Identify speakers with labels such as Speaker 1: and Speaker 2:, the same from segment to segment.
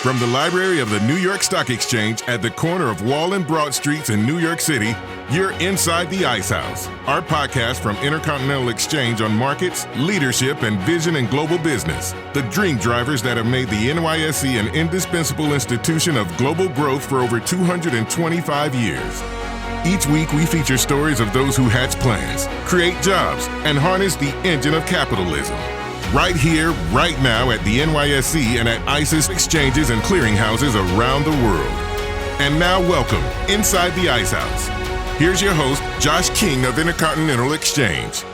Speaker 1: From the library of the New York Stock Exchange at the corner of Wall and Broad Streets in New York City, you're inside the Ice House, our podcast from Intercontinental Exchange on markets, leadership, and vision in global business. The dream drivers that have made the NYSE an indispensable institution of global growth for over 225 years. Each week, we feature stories of those who hatch plans, create jobs, and harness the engine of capitalism. Right here, right now at the NYSE and at ICE's exchanges and clearinghouses around the world. And now welcome inside the Ice House. Here's your host, Josh King of Intercontinental Exchange.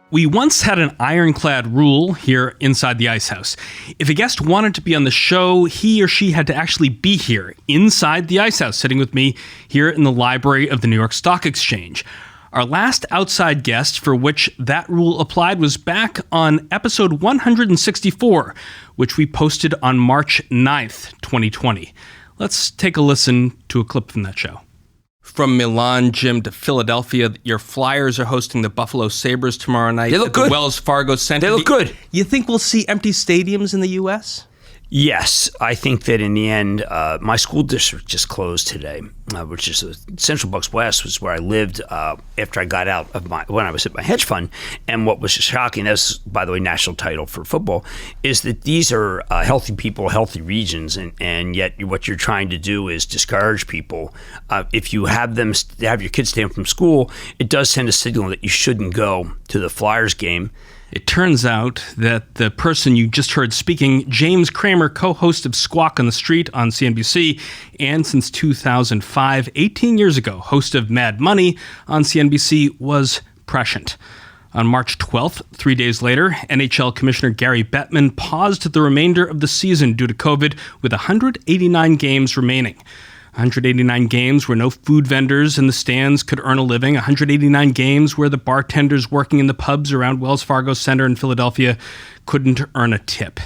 Speaker 2: We once had an ironclad rule here inside the Ice House. If a guest wanted to be on the show, he or she had to actually be here inside the Ice House, sitting with me here in the library of the New York Stock Exchange. Our last outside guest for which that rule applied was back on episode 164, which we posted on March 9th, 2020. Let's take a listen to a clip from that show. From Milan, Jim, to Philadelphia, your Flyers are hosting the Buffalo Sabres tomorrow night.
Speaker 3: They look
Speaker 2: at
Speaker 3: good.
Speaker 2: The Wells Fargo Center.
Speaker 3: They look good.
Speaker 2: You think we'll see empty stadiums in the U.S.?
Speaker 3: Yes, I think that in the end, my school district just closed today, which is Central Bucks West, was where I lived after I got out of when I was at my hedge fund. And what was shocking, that's, by the way, national title for football, is that these are healthy people, healthy regions, and yet what you're trying to do is discourage people. If you have your kids stay home from school, it does send a signal that you shouldn't go to the Flyers game.
Speaker 2: It turns out that the person you just heard speaking, James Cramer, co-host of Squawk on the Street on CNBC, and since 2005, 18 years ago, host of Mad Money on CNBC, was prescient. On March 12th, 3 days later, NHL Commissioner Gary Bettman paused the remainder of the season due to COVID with 189 games remaining. 189 games where no food vendors in the stands could earn a living, 189 games where the bartenders working in the pubs around Wells Fargo Center in Philadelphia couldn't earn a tip.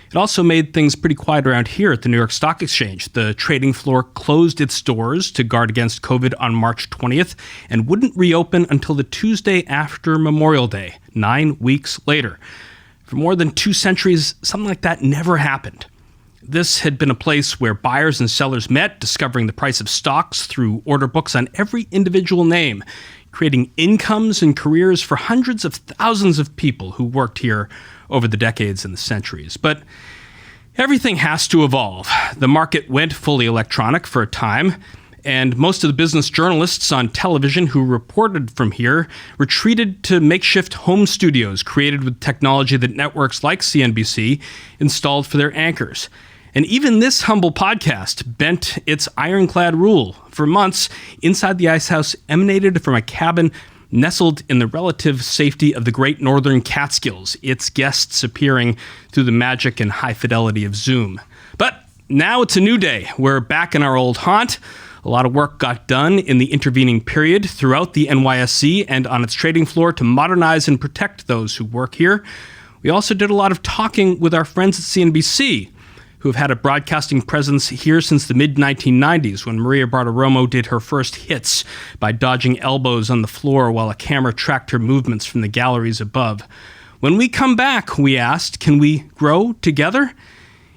Speaker 2: It also made things pretty quiet around here at the New York Stock Exchange. The trading floor closed its doors to guard against COVID on March 20th and wouldn't reopen until the Tuesday after Memorial Day, 9 weeks later. For more than 2 centuries, something like that never happened. This had been a place where buyers and sellers met, discovering the price of stocks through order books on every individual name, creating incomes and careers for hundreds of thousands of people who worked here over the decades and the centuries. But everything has to evolve. The market went fully electronic for a time, and most of the business journalists on television who reported from here retreated to makeshift home studios created with technology that networks like CNBC installed for their anchors. And even this humble podcast bent its ironclad rule. For months, Inside the Ice House emanated from a cabin nestled in the relative safety of the Great Northern Catskills, its guests appearing through the magic and high fidelity of Zoom. But now it's a new day. We're back in our old haunt. A lot of work got done in the intervening period throughout the NYSE and on its trading floor to modernize and protect those who work here. We also did a lot of talking with our friends at CNBC, who have had a broadcasting presence here since the mid-1990s when Maria Bartiromo did her first hits by dodging elbows on the floor while a camera tracked her movements from the galleries above. When we come back, we asked, can we grow together?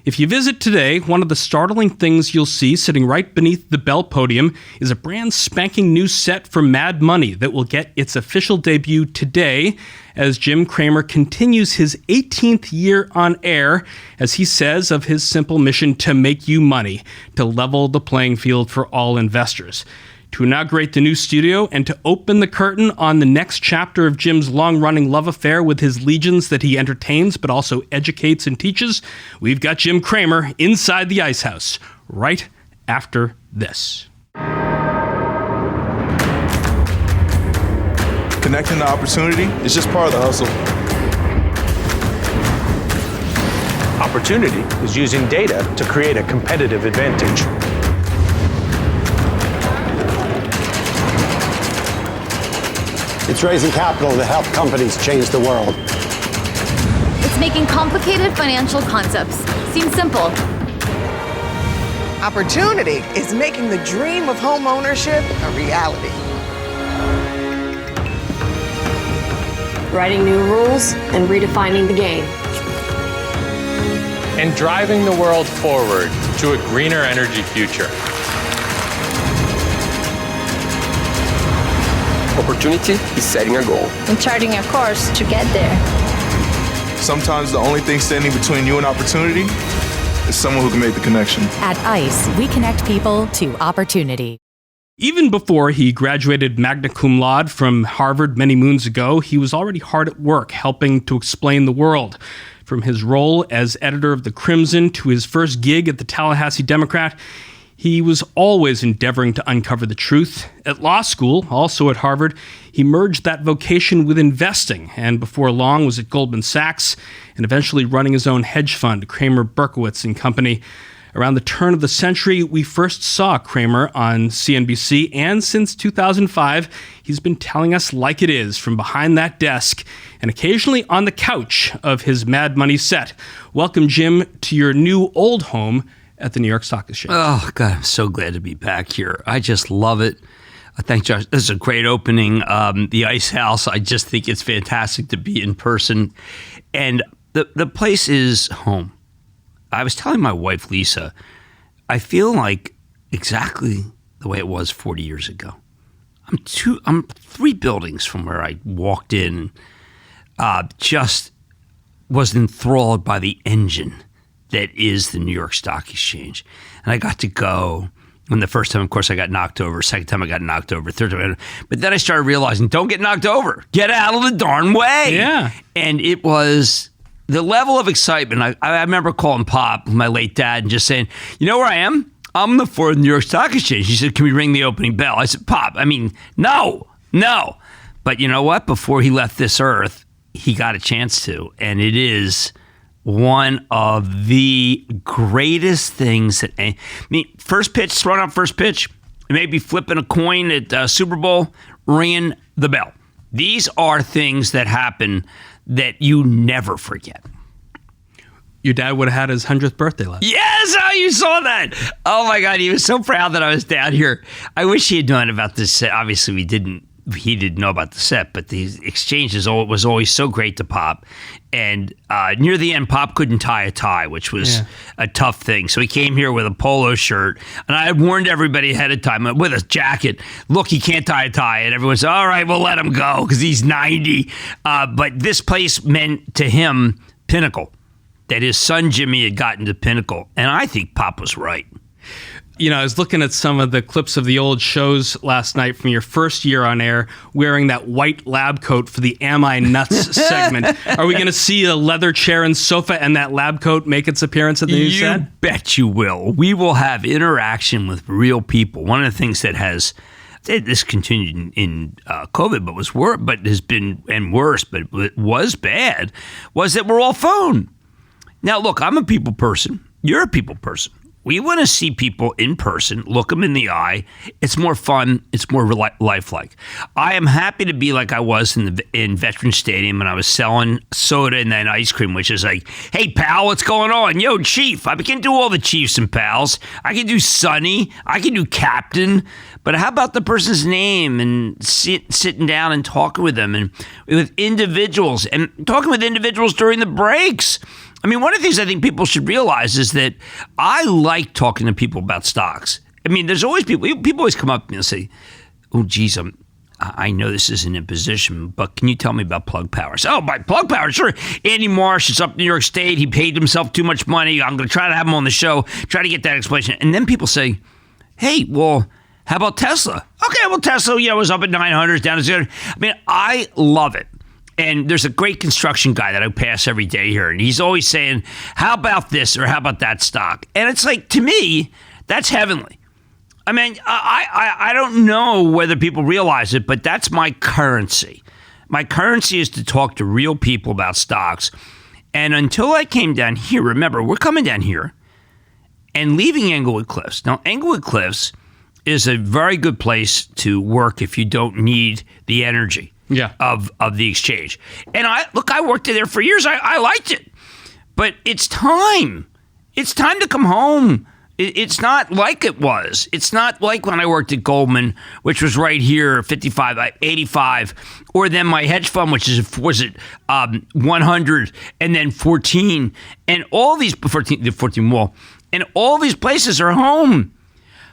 Speaker 2: If you visit today, one of the startling things you'll see sitting right beneath the Bell podium is a brand spanking new set from Mad Money that will get its official debut today as Jim Cramer continues his 18th year on air, as he says of his simple mission to make you money, to level the playing field for all investors. To inaugurate the new studio and to open the curtain on the next chapter of Jim's long-running love affair with his legions that he entertains but also educates and teaches, we've got Jim Cramer inside the Ice House right after this.
Speaker 4: Connecting the opportunity is just part of the hustle.
Speaker 5: Opportunity is using data to create a competitive advantage.
Speaker 6: It's raising capital to help companies change the world.
Speaker 7: It's making complicated financial concepts seem simple.
Speaker 8: Opportunity is making the dream of home ownership a reality.
Speaker 9: Writing new rules and redefining the game. and driving the world forward to a greener energy future.
Speaker 10: Opportunity is setting a goal
Speaker 11: and charting a course to get there.
Speaker 4: Sometimes the only thing standing between you and opportunity is someone who can make the connection.
Speaker 12: At ICE, we connect people to opportunity.
Speaker 2: Even before he graduated magna cum laude from Harvard many moons ago, he was already hard at work helping to explain the world. From his role as editor of the Crimson to his first gig at the Tallahassee Democrat, he was always endeavoring to uncover the truth. At law school, also at Harvard, he merged that vocation with investing, and before long was at Goldman Sachs and eventually running his own hedge fund, Cramer, Berkowitz and Company. Around the turn of the century, we first saw Cramer on CNBC, and since 2005, he's been telling us like it is from behind that desk and occasionally on the couch of his Mad Money set. Welcome, Jim, to your new old home at the New York Stock Exchange.
Speaker 3: Oh, God, I'm so glad to be back here. I just love it. Thank Josh. This is a great opening. The Ice House, I just think it's fantastic to be in person. And the place is home. I was telling my wife, Lisa, I feel like exactly the way it was 40 years ago. I'm 3 buildings from where I walked in, just was enthralled by the engine that is the New York Stock Exchange. And I got to go. And the first time, of course, I got knocked over. Second time, I got knocked over. Third time, but then I started realizing, don't get knocked over. Get out of the darn way.
Speaker 2: Yeah.
Speaker 3: And it was the level of excitement. I remember calling Pop, my late dad, and just saying, you know where I am? I'm the 4th New York Stock Exchange. He said, can we ring the opening bell? I said, Pop, no. But you know what? Before he left this earth, he got a chance to. And it is one of the greatest things that, first pitch, throwing out first pitch, maybe flipping a coin at Super Bowl, ringing the bell. These are things that happen that you never forget.
Speaker 2: Your dad would have had his 100th birthday last year.
Speaker 3: Yes, you saw that. Oh my God, he was so proud that I was down here. I wish he had known about this. Obviously, he didn't know about the set, but the exchange was always so great to Pop. And near the end, Pop couldn't tie a tie, which was a tough thing. So he came here with a polo shirt, and I had warned everybody ahead of time with a jacket, look, he can't tie a tie. And everyone said, all right, we'll let him go because he's 90. But this place meant to him pinnacle, that his son Jimmy had gotten to pinnacle. And I think Pop was right.
Speaker 2: You know, I was looking at some of the clips of the old shows last night from your first year on air, wearing that white lab coat for the Am I Nuts segment. Are we going to see a leather chair and sofa and that lab coat make its appearance at the new set?
Speaker 3: You bet you will. We will have interaction with real people. One of the things that this continued in COVID, but has been and worse, but it was bad, was that we're all phone. Now, look, I'm a people person. You're a people person. We want to see people in person, look them in the eye. It's more fun. It's more lifelike. I am happy to be like I was in Veterans Stadium when I was selling soda and then ice cream, which is like, hey, pal, what's going on? Yo, Chief. I can do all the chiefs and pals. I can do Sonny. I can do Captain. But how about the person's name and sitting down and talking with them and with individuals and talking with individuals during the breaks? I mean, one of the things I think people should realize is that I like talking to people about stocks. I mean, there's always people always come up to me and say, oh, geez, I know this isn't in position, but can you tell me about Plug Power? Oh, by Plug Power, sure. Andy Marsh is up in New York State. He paid himself too much money. I'm going to try to have him on the show, try to get that explanation. And then people say, hey, well, how about Tesla? Okay, well, Tesla, was up at 900, down to 0. I mean, I love it. And there's a great construction guy that I pass every day here, and he's always saying, how about this or how about that stock? And it's like, to me, that's heavenly. I mean, I don't know whether people realize it, but that's my currency. My currency is to talk to real people about stocks. And until I came down here, remember, we're coming down here and leaving Englewood Cliffs. Now, Englewood Cliffs is a very good place to work if you don't need the energy. Of the exchange. And I worked there for years. I liked it. But it's time. It's time to come home It's not like it was. It's not like when I worked at Goldman, which was right here, 55, 85, or then my hedge fund, which was 100, and then 14, and all these 14 wall, and all these places are home.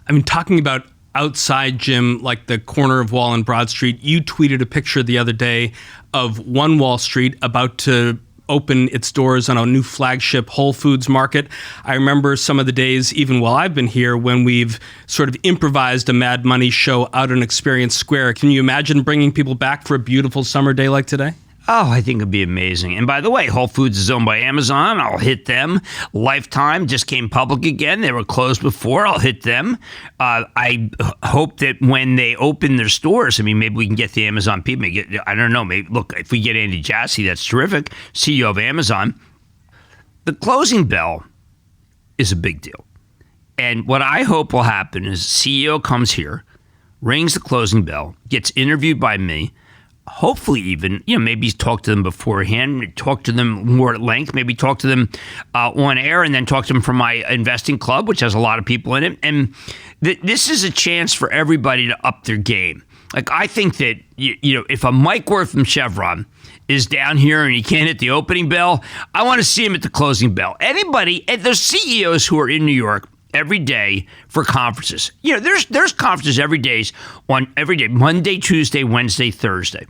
Speaker 2: I mean, talking about outside, Jim, like the corner of Wall and Broad Street, you tweeted a picture the other day of One Wall Street about to open its doors on a new flagship Whole Foods market. I remember some of the days, even while I've been here, when we've sort of improvised a Mad Money show out on Experience Square. Can you imagine bringing people back for a beautiful summer day like today?
Speaker 3: Oh, I think it'd be amazing. And by the way, Whole Foods is owned by Amazon. I'll hit them. Lifetime just came public again. They were closed before. I'll hit them. I hope that when they open their stores, I mean, maybe we can get the Amazon people. I don't know. Maybe look, if we get Andy Jassy, that's terrific. CEO of Amazon. The closing bell is a big deal. And what I hope will happen is CEO comes here, rings the closing bell, gets interviewed by me. Hopefully even, maybe talk to them beforehand, talk to them more at length, maybe talk to them on air, and then talk to them from my investing club, which has a lot of people in it. And this is a chance for everybody to up their game. Like, I think that, if a Mike Wirth from Chevron is down here and he can't hit the opening bell, I want to see him at the closing bell. Anybody, and there's CEOs who are in New York every day for conferences. There's conferences every day, Monday, Tuesday, Wednesday, Thursday.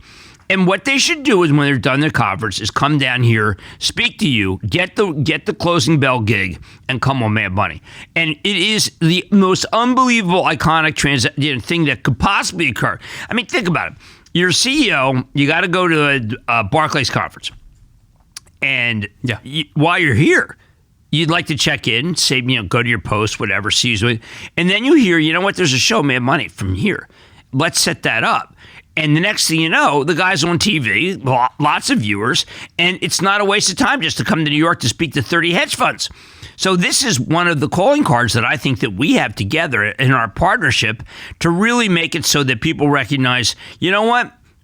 Speaker 3: And what they should do is when they're done their conference is come down here, speak to you, get the closing bell gig, and come on Mad Money. And it is the most unbelievable, iconic thing that could possibly occur. I mean, think about it. You're a CEO, you got to go to a Barclays conference. And while you're here, you'd like to check in, say, go to your post, whatever, see you. And then you hear, there's a show, Mad Money, from here. Let's set that up. And the next thing you know, the guy's on TV, lots of viewers, and it's not a waste of time just to come to New York to speak to 30 hedge funds. So this is one of the calling cards that I think that we have together in our partnership to really make it so that people recognize,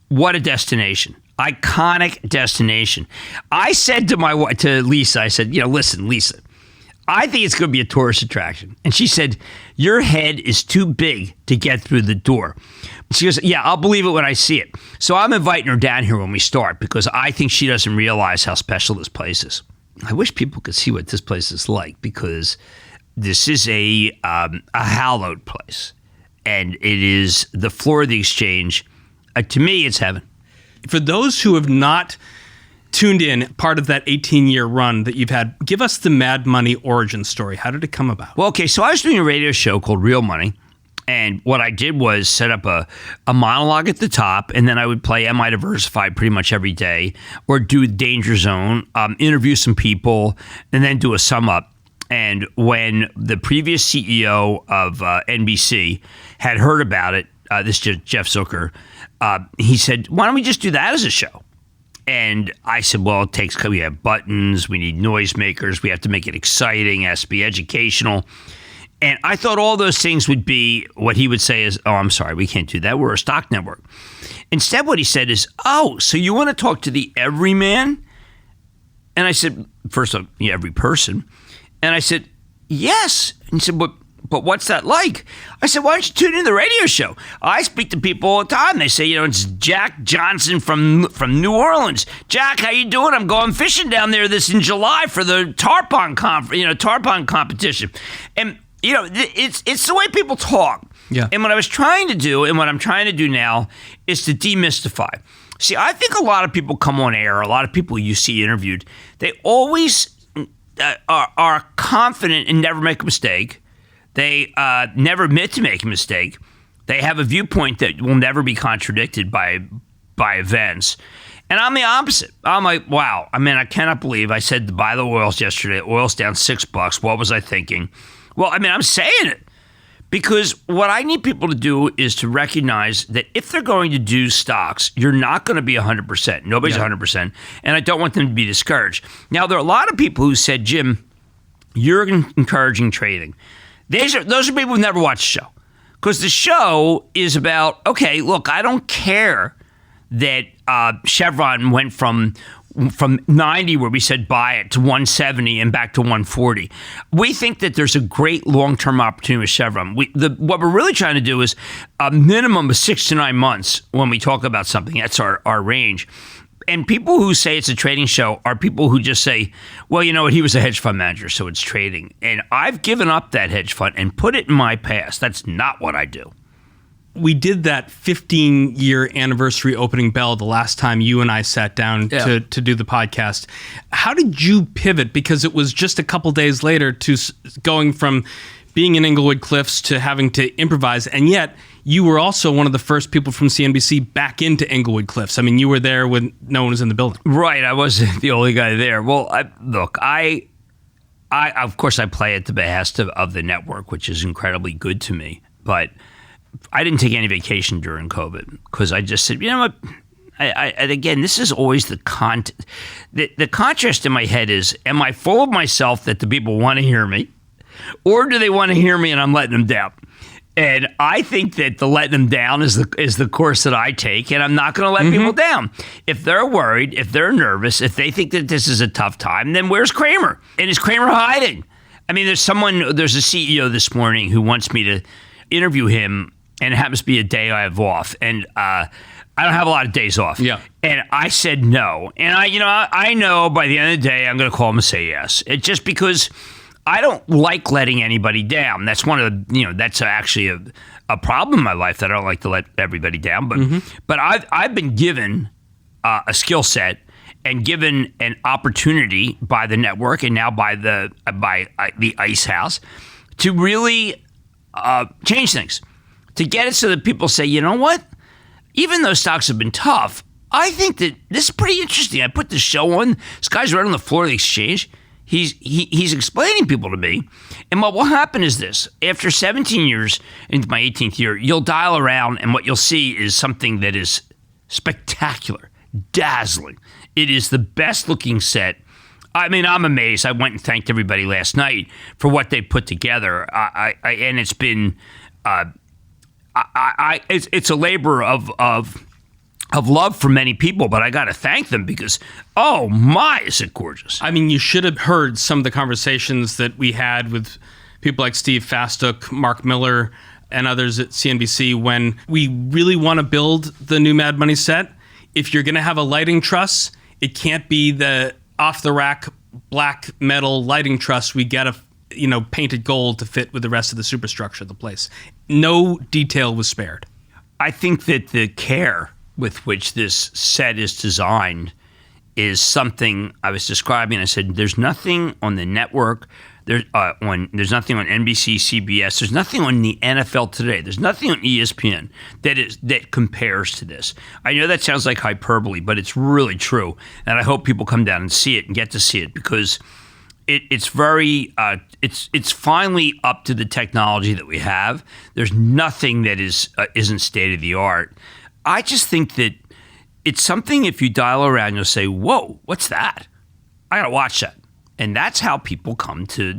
Speaker 3: what a destination. Iconic destination. I said to Lisa, I said, listen, Lisa, I think it's going to be a tourist attraction. And she said, your head is too big to get through the door. She goes, yeah, I'll believe it when I see it. So I'm inviting her down here when we start because I think she doesn't realize how special this place is. I wish people could see what this place is like because this is a hallowed place. And it is the floor of the exchange. To me, it's heaven.
Speaker 2: For those who have not tuned in, part of that 18-year run that you've had, give us the Mad Money origin story. How did it come about?
Speaker 3: Well, okay, so I was doing a radio show called Real Money, and what I did was set up a monologue at the top, and then I would play Am I Diversified pretty much every day, or do Danger Zone, interview some people, and then do a sum up. And when the previous CEO of NBC had heard about it, this Jeff Zucker, he said, why don't we just do that as a show? And I said, well, we have buttons, we need noisemakers, we have to make it exciting, it has to be educational. And I thought all those things would be what he would say is, oh, I'm sorry, we can't do that. We're a stock network. Instead, what he said is, oh, so you want to talk to the everyman? And I said, first off, every person. And I said, yes. And he said, but what's that like? I said, why don't you tune in the radio show? I speak to people all the time. They say, it's Jack Johnson from New Orleans. Jack, how you doing? I'm going fishing down there in July for the tarpon competition. And it's the way people talk.
Speaker 2: Yeah.
Speaker 3: And what I was trying to do, and what I'm trying to do now, is to demystify. See, I think a lot of people come on air, a lot of people you see interviewed, they always are confident and never make a mistake. They never admit to making a mistake. They have a viewpoint that will never be contradicted by events. And I'm the opposite. I'm like, wow, I cannot believe I said to buy the oils yesterday. Oil's down $6. What was I thinking? Well, I'm saying it because what I need people to do is to recognize that if they're going to do stocks, you're not going to be 100%. Nobody's 100%. And I don't want them to be discouraged. Now, there are a lot of people who said, Jim, you're encouraging trading. Those are people who never watched the show. Because the show is about, okay, look, I don't care that Chevron went from from 90, where we said buy it, to 170 and back to 140. We think that there's a great long-term opportunity with Chevron. What we're really trying to do is a minimum of 6 to 9 months when we talk about something. That's our range. And people who say it's a trading show are people who just say, well, you know what, he was a hedge fund manager, so it's trading. And I've given up that hedge fund and put it in my past. That's not what I do.
Speaker 2: We did that 15-year anniversary opening bell the last time you and I sat down to do the podcast. How did you pivot? Because it was just a couple days later to going from being in Englewood Cliffs to having to improvise, and yet you were also one of the first people from CNBC back into Englewood Cliffs. I mean, you were there when no one was in the building.
Speaker 3: Right, I wasn't the only guy there. Well, I of course I play at the behest of the network, which is incredibly good to me. But I didn't take any vacation during COVID because I just said, you know what? And again, this is always the contrast in my head is: am I full of myself that the people want to hear me, or do they want to hear me and I'm letting them down? And I think that the letting them down is the course that I take, and I'm not going to let people down. If they're worried, if they're nervous, if they think that this is a tough time, then where's Cramer? And is Cramer hiding? I mean, there's a CEO this morning who wants me to interview him, and it happens to be a day I have off, and I don't have a lot of days off.
Speaker 2: Yeah.
Speaker 3: And I said no, and I know by the end of the day I'm going to call him and say yes. It's just because I don't like letting anybody down. That's one of the, that's actually a problem in my life, that I don't like to let everybody down. But I've been given a skill set and given an opportunity by the network and now by the ICE House to really change things, to get it so that people say, you know what? Even though stocks have been tough, I think that this is pretty interesting. I put the show on. This guy's right on the floor of the exchange. He's explaining people to me. And what will happen is this: after 17 years, into my 18th year, you'll dial around, and what you'll see is something that is spectacular, dazzling. It is the best looking set. I mean, I'm amazed. I went and thanked everybody last night for what they put together. And it's been, it's a labor of love for many people, but I got to thank them because, oh my, is it gorgeous.
Speaker 2: I mean, you should have heard some of the conversations that we had with people like Steve Fastook, Mark Miller, and others at CNBC when we really want to build the new Mad Money set. If you're going to have a lighting truss, it can't be the off-the-rack black metal lighting truss. We got to, painted gold to fit with the rest of the superstructure of the place. No detail was spared.
Speaker 3: I think that the care with which this set is designed is something I was describing. I said, there's nothing on the network. There's nothing on NBC, CBS. There's nothing on the NFL Today. There's nothing on ESPN that compares to this. I know that sounds like hyperbole, but it's really true. And I hope people come down and see it and get to see it because it's very it's finally up to the technology that we have. There's nothing that isn't state of the art. I just think that it's something, if you dial around, you'll say, whoa, what's that? I got to watch that. And that's how new people come to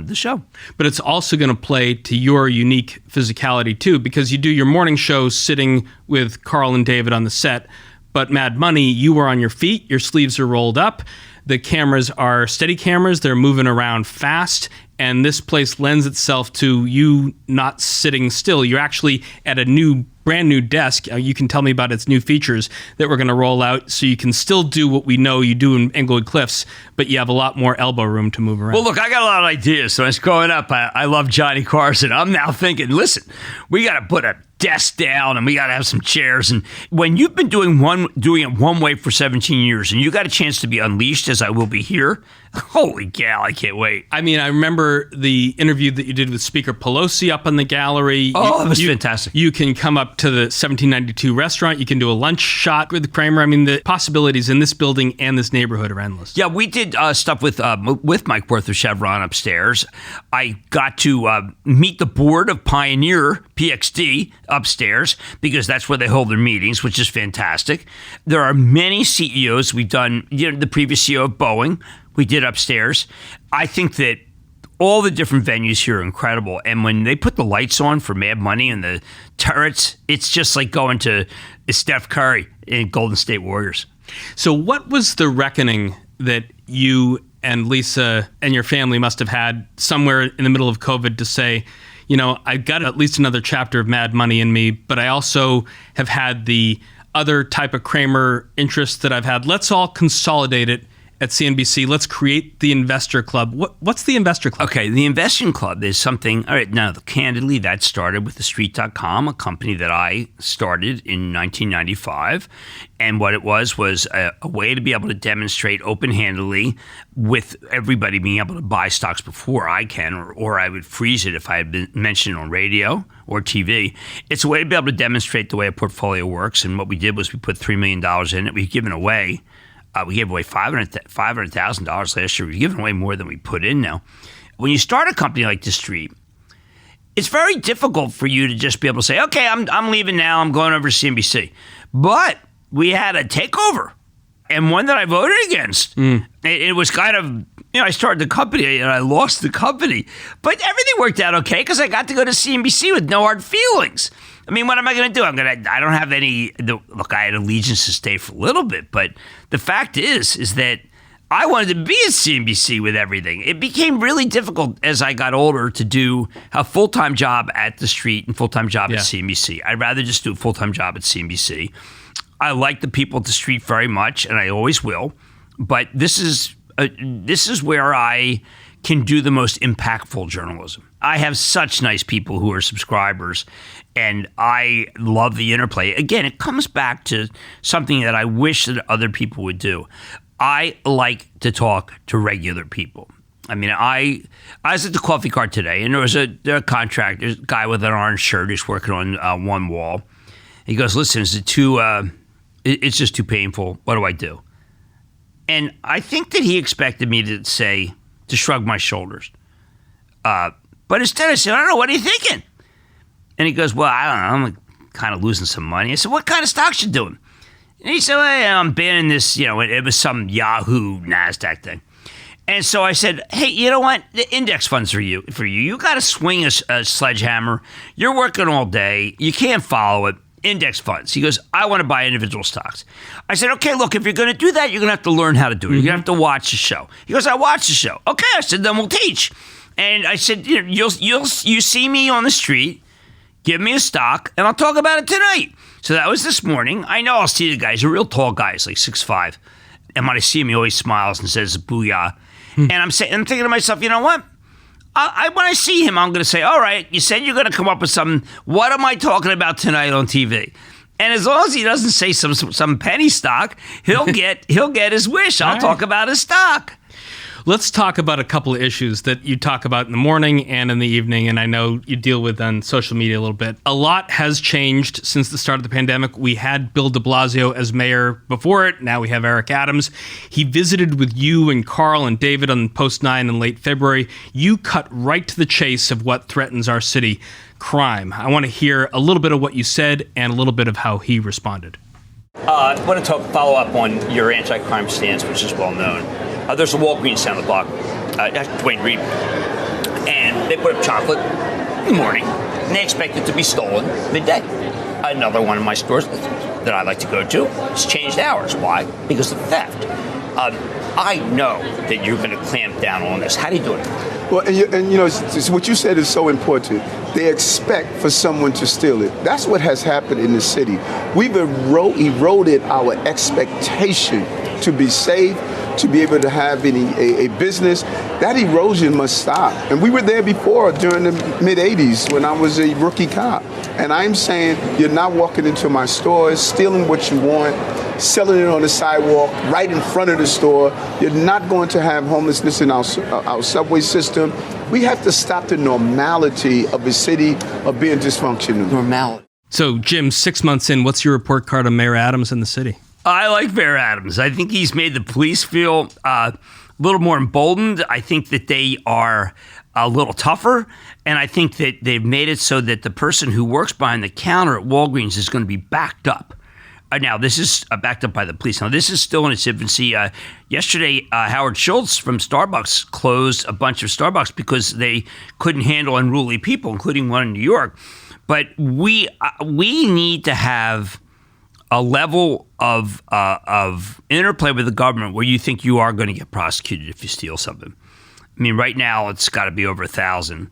Speaker 3: the show.
Speaker 2: But it's also going to play to your unique physicality, too, because you do your morning show sitting with Carl and David on the set. But Mad Money, you were on your feet, your sleeves are rolled up. The cameras are steady cameras. They're moving around fast. And this place lends itself to you not sitting still. You're actually at a brand new desk. You can tell me about its new features that we're going to roll out so you can still do what we know you do in Englewood Cliffs, but you have a lot more elbow room to move around.
Speaker 3: Well, look, I got a lot of ideas. So as growing up, I love Johnny Carson. I'm now thinking, listen, we got to put a desk down and we got to have some chairs. And when you've been doing it one way for 17 years and you got a chance to be unleashed as I will be here, holy cow, I can't wait.
Speaker 2: I mean, I remember the interview that you did with Speaker Pelosi up in the gallery.
Speaker 3: Oh, that was fantastic.
Speaker 2: You can come up to the 1792 restaurant. You can do a lunch shot with Cramer. I mean, the possibilities in this building and this neighborhood are endless.
Speaker 3: Yeah, we did stuff with Mike Worth of Chevron upstairs. I got to meet the board of Pioneer, PXD, upstairs, because that's where they hold their meetings, which is fantastic. There are many CEOs. We've done, the previous CEO of Boeing, we did upstairs. I think that all the different venues here are incredible. And when they put the lights on for Mad Money and the turrets, it's just like going to Steph Curry in Golden State Warriors.
Speaker 2: So what was the reckoning that you and Lisa and your family must have had somewhere in the middle of COVID to say, I've got at least another chapter of Mad Money in me, but I also have had the other type of Cramer interest that I've had. Let's all consolidate it at CNBC. Let's create the Investor Club. What's the Investor Club?
Speaker 3: Okay, the Investing Club is something, all right, now, candidly, that started with TheStreet.com, a company that I started in 1995. And what it was a way to be able to demonstrate open-handedly with everybody being able to buy stocks before I can, or I would freeze it if I had been mentioned on radio or TV. It's a way to be able to demonstrate the way a portfolio works. And what we did was we put $3 million in it. We've given away we gave away $500,000 last year. We've given away more than we put in now. When you start a company like The Street, it's very difficult for you to just be able to say, okay, I'm leaving now. I'm going over to CNBC. But we had a takeover, and one that I voted against. It was kind of, I started the company and I lost the company. But everything worked out okay because I got to go to CNBC with no hard feelings. I mean, what am I going to do? I don't have any. Look, I had allegiance to stay for a little bit, but the fact is that I wanted to be at CNBC with everything. It became really difficult as I got older to do a full-time job at The Street and full-time job at CNBC. I'd rather just do a full-time job at CNBC. I like the people at The Street very much, and I always will. But this is where I can do the most impactful journalism. I have such nice people who are subscribers, and I love the interplay. Again, it comes back to something that I wish that other people would do. I like to talk to regular people. I mean, I was at the coffee cart today, and there was a contractor, a guy with an orange shirt who's working on one wall. He goes, listen, it's just too painful. What do I do? And I think that he expected me to shrug my shoulders. But instead I said, I don't know, what are you thinking? And he goes, well, I don't know, I'm kind of losing some money. I said, what kind of stocks you doing? And he said, well, I'm banning this, it was some Yahoo NASDAQ thing. And so I said, hey, you know what? The index funds for you. You got to swing a sledgehammer. You're working all day. You can't follow it. Index funds. He goes, I want to buy individual stocks. I said, okay, look, if you're going to do that, you're going to have to learn how to do it. You're going to have to watch the show. He goes, I watch the show. Okay, I said, then we'll teach. And I said, you see me on the street, give me a stock, and I'll talk about it tonight. So that was this morning. I know I'll see the guy. He's a real tall guy. He's like 6'5". And when I see him, he always smiles and says, booyah. And I'm thinking to myself, you know what? When I see him, I'm going to say, all right, you said you're going to come up with something. What am I talking about tonight on TV? And as long as he doesn't say some penny stock, he'll get his wish. I'll talk about his stock.
Speaker 2: Let's talk about a couple of issues that you talk about in the morning and in the evening, and I know you deal with on social media a little bit. A lot has changed since the start of the pandemic. We had Bill de Blasio as mayor before it. Now we have Eric Adams. He visited with you and Carl and David on Post 9 in late February. You cut right to the chase of what threatens our city, crime. I want to hear a little bit of what you said and a little bit of how he responded.
Speaker 3: I want to follow up on your anti-crime stance, which is well known. There's a Walgreens down the block, Dwayne Reed, and they put up chocolate in the morning, and they expect it to be stolen midday. Another one of my stores that I like to go to has changed hours. Why? Because of theft. I know that you're going to clamp down on this. How do you do it?
Speaker 13: Well, and what you said is so important. They expect for someone to steal it. That's what has happened in the city. We've eroded our expectation to be safe, to be able to have a business. That erosion must stop. And we were there before during the mid-'80s when I was a rookie cop. And I'm saying you're not walking into my stores, stealing what you want, selling it on the sidewalk, right in front of the store. You're not going to have homelessness in our subway system. We have to stop the normality of a city of being dysfunctional.
Speaker 3: Normality.
Speaker 2: So, Jim, 6 months in, what's your report card on Mayor Adams in the city?
Speaker 3: I like Mayor Adams. I think he's made the police feel a little more emboldened. I think that they are a little tougher. And I think that they've made it so that the person who works behind the counter at Walgreens is going to be backed up. Now, this is backed up by the police. Now, this is still in its infancy. Yesterday, Howard Schultz from Starbucks closed a bunch of Starbucks because they couldn't handle unruly people, including one in New York. But we need to have a level of interplay with the government where you think you are going to get prosecuted if you steal something. I mean, right now it's got to be over 1,000.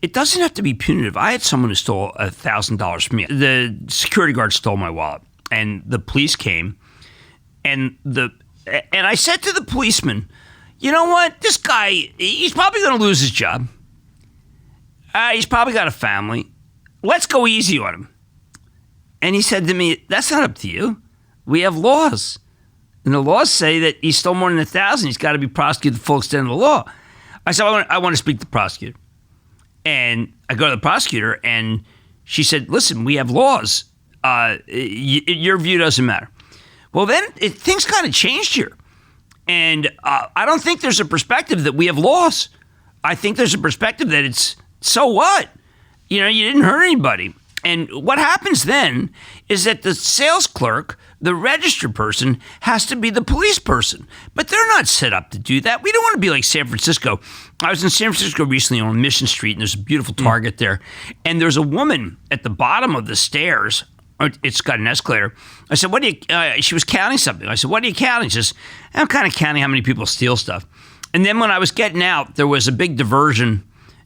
Speaker 3: It doesn't have to be punitive. I had someone who stole $1,000 from me. The security guard stole my wallet, and the police came, and I said to the policeman, you know what? This guy, he's probably going to lose his job. He's probably got a family. Let's go easy on him. And he said to me, that's not up to you. We have laws. And the laws say that he stole more than 1,000. He's got to be prosecuted to the full extent of the law. I said, I want to speak to the prosecutor. And I go to the prosecutor, and she said, listen, we have laws. Your view doesn't matter. Well, then things kind of changed here. And I don't think there's a perspective that we have laws. I think there's a perspective that it's, so what? You know, you didn't hurt anybody. And what happens then is that the sales clerk, the register person, has to be the police person. But they're not set up to do that. We don't want to be like San Francisco. I was in San Francisco recently on Mission Street, and there's a beautiful Target there. And there's a woman at the bottom of the stairs. It's got an escalator. I said, what do you, she was counting something. I said, what are you counting? She says, I'm kind of counting how many people steal stuff. And then when I was getting out, there was a big diversion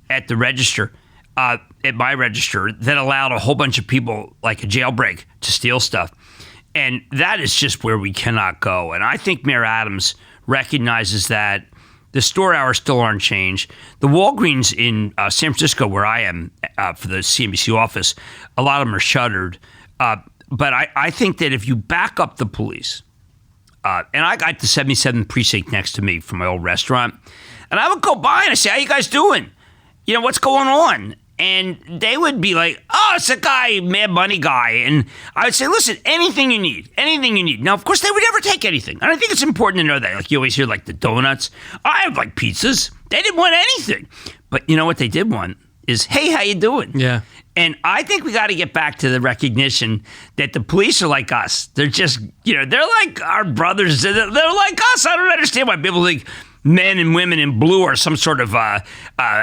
Speaker 3: at the register, at my register, that allowed a whole bunch of people, like a jailbreak, to steal stuff. And that is just where we cannot go. And I think Mayor Adams recognizes that. The store hours still aren't changed. The Walgreens in San Francisco, where I am for the CNBC office, a lot of them are shuttered. But I think that if you back up the police, and I got the 77th precinct next to me from my old restaurant, and I would go by and I say, how you guys doing? You know, what's going on? And they would be like, oh, it's a guy, Mad Money guy. And I would say, listen, anything you need. Now, of course, they would never take anything. And I think it's important to know that. Like, you always hear, like, the donuts. I have, like, pizzas. They didn't want anything. But you know what they did want is, hey, how you doing?
Speaker 2: Yeah.
Speaker 3: And I think we got to get back to the recognition that the police are like us. They're just, you know, they're like our brothers. They're like us. I don't understand why people think men and women in blue are some sort of an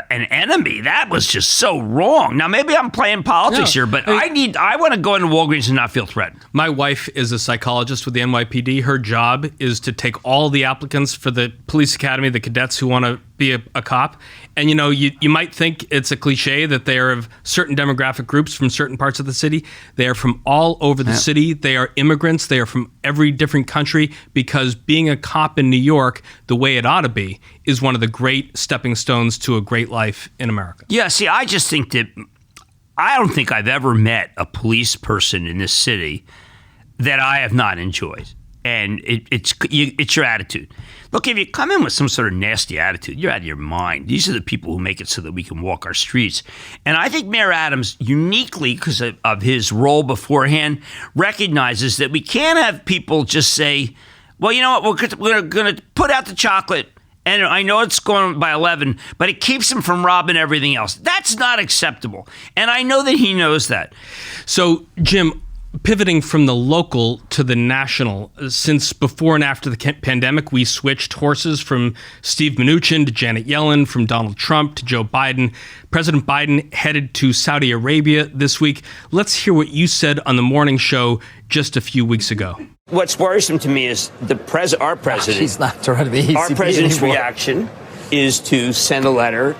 Speaker 3: enemy. That was just so wrong. Now, maybe I'm playing politics here, but I want to go into Walgreens and not feel threatened.
Speaker 2: My wife is a psychologist with the NYPD. Her job is to take all the applicants for the police academy, the cadets who want to be a cop. And, you know, you might think it's a cliche that they are of certain demographic groups from certain parts of the city. They are from all over the city. They are immigrants. They are from every different country, because being a cop in New York, the way it ought to be, is one of the great stepping stones to a great life in America.
Speaker 3: Yeah, see, I just think that I don't think I've ever met a police person in this city that I have not enjoyed. And it's your attitude. Look, if you come in with some sort of nasty attitude, you're out of your mind. These are the people who make it so that we can walk our streets. And I think Mayor Adams, uniquely because of his role beforehand, recognizes that we can't have people just say, well, you know what, we're going to put out the chocolate, and I know it's going by 11, but it keeps him from robbing everything else. That's not acceptable. And I know that he knows that.
Speaker 2: So, Jim, pivoting from the local to the national, since before and after the pandemic, we switched horses from Steve Mnuchin to Janet Yellen, from Donald Trump to Joe Biden. President Biden headed to Saudi Arabia this week. Let's hear what you said on the morning show just a few weeks ago.
Speaker 3: What's worrisome to me is our president.
Speaker 14: He's not trying to be ECB
Speaker 3: Our president's
Speaker 14: anymore.
Speaker 3: reaction is to send a letter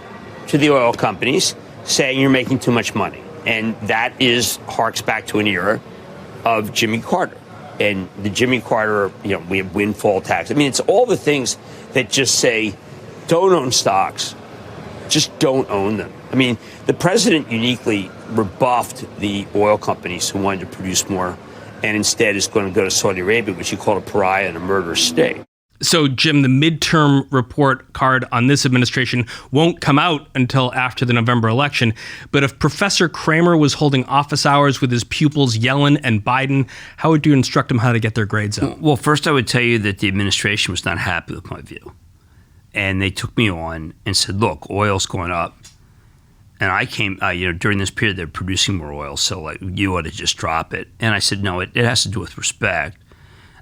Speaker 3: to the oil companies saying you're making too much money. And that harks back to an era of Jimmy Carter. And the Jimmy Carter, you know, we have windfall tax. I mean, it's all the things that just say, don't own stocks. Just don't own them. I mean, the president uniquely rebuffed the oil companies who wanted to produce more, and instead is going to go to Saudi Arabia, which he called a pariah and a murderous state.
Speaker 2: So, Jim, the midterm report card on this administration won't come out until after the November election. But if Professor Cramer was holding office hours with his pupils Yellen and Biden, how would you instruct them how to get their grades up?
Speaker 3: Well, first I would tell you that the administration was not happy with my view. And they took me on and said, look, oil's going up. And I came, during this period, they're producing more oil, so you ought to just drop it. And I said, no, it has to do with respect.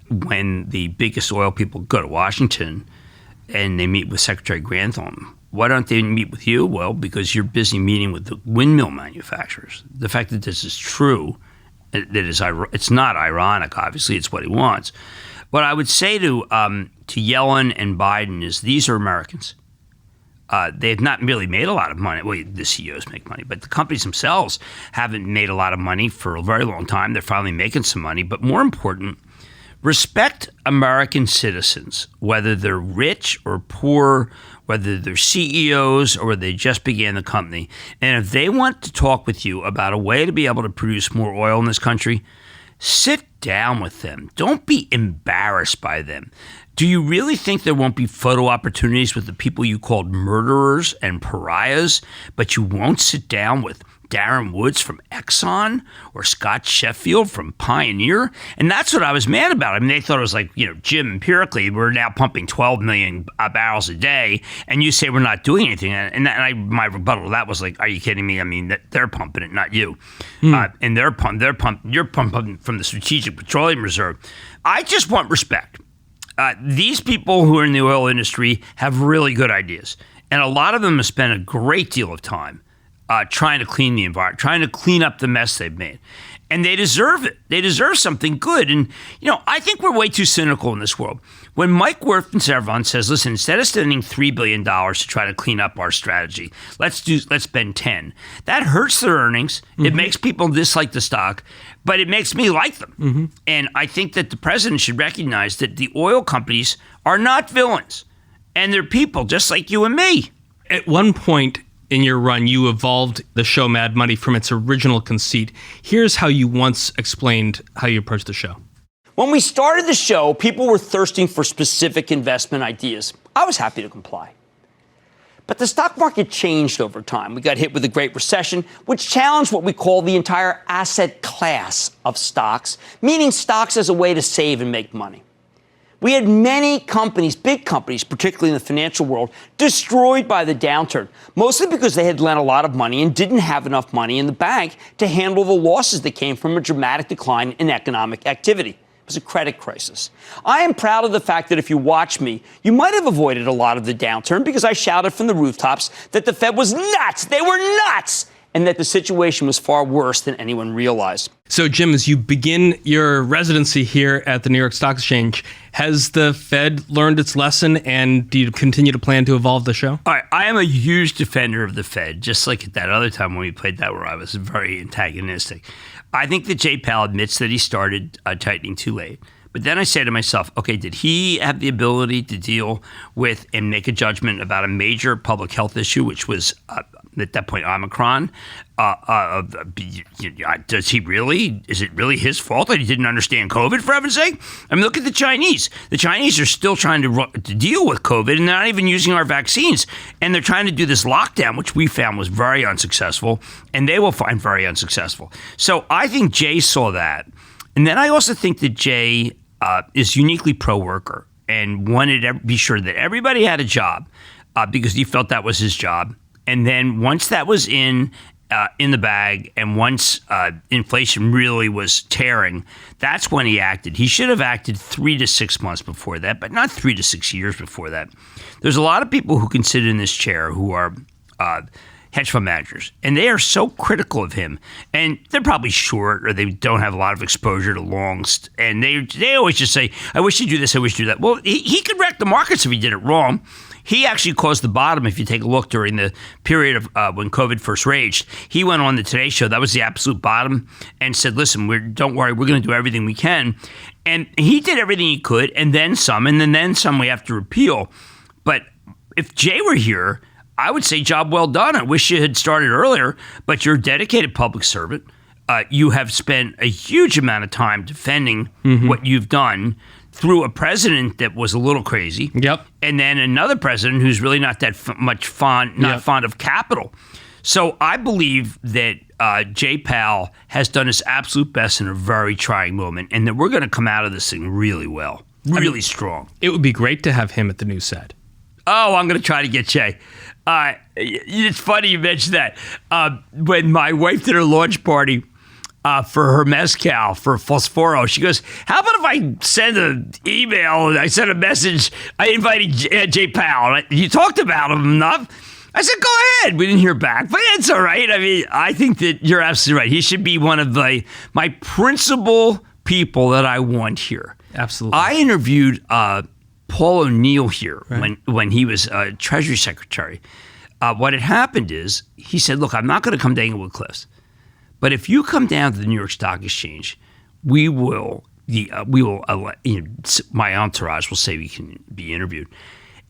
Speaker 3: When the biggest oil people go to Washington and they meet with Secretary Grantham, why don't they meet with you? Well, because you're busy meeting with the windmill manufacturers. The fact that this is true It's not ironic, obviously. It's what he wants. What I would say to Yellen and Biden is these are Americans. They've not really made a lot of money. Well, the CEOs make money, but the companies themselves haven't made a lot of money for a very long time. They're finally making some money. But more important, respect American citizens, whether they're rich or poor, whether they're CEOs or they just began the company. And if they want to talk with you about a way to be able to produce more oil in this country, sit down with them. Don't be embarrassed by them. Do you really think there won't be photo opportunities with the people you called murderers and pariahs, but you won't sit down with Darren Woods from Exxon or Scott Sheffield from Pioneer? And that's what I was mad about. I mean, they thought it was like, Jim, empirically, we're now pumping 12 million barrels a day, and you say we're not doing anything. My rebuttal to that was like, are you kidding me? I mean, they're pumping it, not you. And you're pumping from the Strategic Petroleum Reserve. I just want respect. These people who are in the oil industry have really good ideas. And a lot of them have spent a great deal of time trying to clean the environment, trying to clean up the mess they've made. And they deserve it. They deserve something good. And, I think we're way too cynical in this world. When Mike Wirth from Chevron says, listen, instead of spending $3 billion to try to clean up our strategy, let's spend 10. That hurts their earnings. Mm-hmm. It makes people dislike the stock, but it makes me like them. Mm-hmm. And I think that the president should recognize that the oil companies are not villains. And they're people just like you and me.
Speaker 2: At one point in your run, you evolved the show Mad Money from its original conceit. Here's how you once explained how you approached the show.
Speaker 14: When we started the show, people were thirsting for specific investment ideas. I was happy to comply. But the stock market changed over time. We got hit with the Great Recession, which challenged what we call the entire asset class of stocks, meaning stocks as a way to save and make money. We had many companies, big companies, particularly in the financial world, destroyed by the downturn, mostly because they had lent a lot of money and didn't have enough money in the bank to handle the losses that came from a dramatic decline in economic activity. It was a credit crisis. I am proud of the fact that if you watch me, you might have avoided a lot of the downturn because I shouted from the rooftops that the Fed was nuts. They were nuts. And that the situation was far worse than anyone realized.
Speaker 2: So, Jim, as you begin your residency here at the New York Stock Exchange, has the Fed learned its lesson, and do you continue to plan to evolve the show?
Speaker 3: All right, I am a huge defender of the Fed, just like at that other time when we played that where I was very antagonistic. I think that Jay Powell admits that he started tightening too late. But then I say to myself, okay, did he have the ability to deal with and make a judgment about a major public health issue, which was at that point Omicron? Does he really? Is it really his fault that he didn't understand COVID, for heaven's sake? I mean, look at the Chinese. The Chinese are still trying to deal with COVID, and they're not even using our vaccines. And they're trying to do this lockdown, which we found was very unsuccessful, and they will find very unsuccessful. So I think Jay saw that. And then I also think that Jay is uniquely pro-worker and wanted to be sure that everybody had a job because he felt that was his job. And then once that was in the bag and once inflation really was tearing, that's when he acted. He should have acted 3 to 6 months before that, but not 3 to 6 years before that. There's a lot of people who can sit in this chair who are hedge fund managers, and they are so critical of him, and they're probably short or they don't have a lot of exposure to longs, and they always just say, I wish he'd do this, I wish he'd do that. Well, he could wreck the markets if he did it wrong. He actually caused the bottom. If you take a look during the period of when COVID first raged, he went on the Today Show. That was the absolute bottom, and said, listen, don't worry, we're going to do everything we can. And he did everything he could, and then some, and then some we have to repeal. But if Jay were here, I would say job well done. I wish you had started earlier, but you're a dedicated public servant. You have spent a huge amount of time defending what you've done through a president that was a little crazy.
Speaker 2: Yep.
Speaker 3: And then another president who's really not that fond of capital. So I believe that Jay Powell has done his absolute best in a very trying moment, and that we're going to come out of this thing really well, really strong.
Speaker 2: It would be great to have him at the new set.
Speaker 3: Oh, I'm going to try to get Jay. It's funny you mentioned that. When my wife did her launch party for her mezcal for Fosforo, she goes, how about if I send an email and I sent a message, I invited Jay Powell. You talked about him enough. I said, go ahead. We didn't hear back, but it's all right. I mean, I think that you're absolutely right. He should be one of my principal people that I want here.
Speaker 2: Absolutely.
Speaker 3: I interviewed Paul O'Neill here when he was Treasury Secretary. What had happened is he said, look, I'm not going to come to Englewood Cliffs, but if you come down to the New York Stock Exchange, my entourage will say we can be interviewed.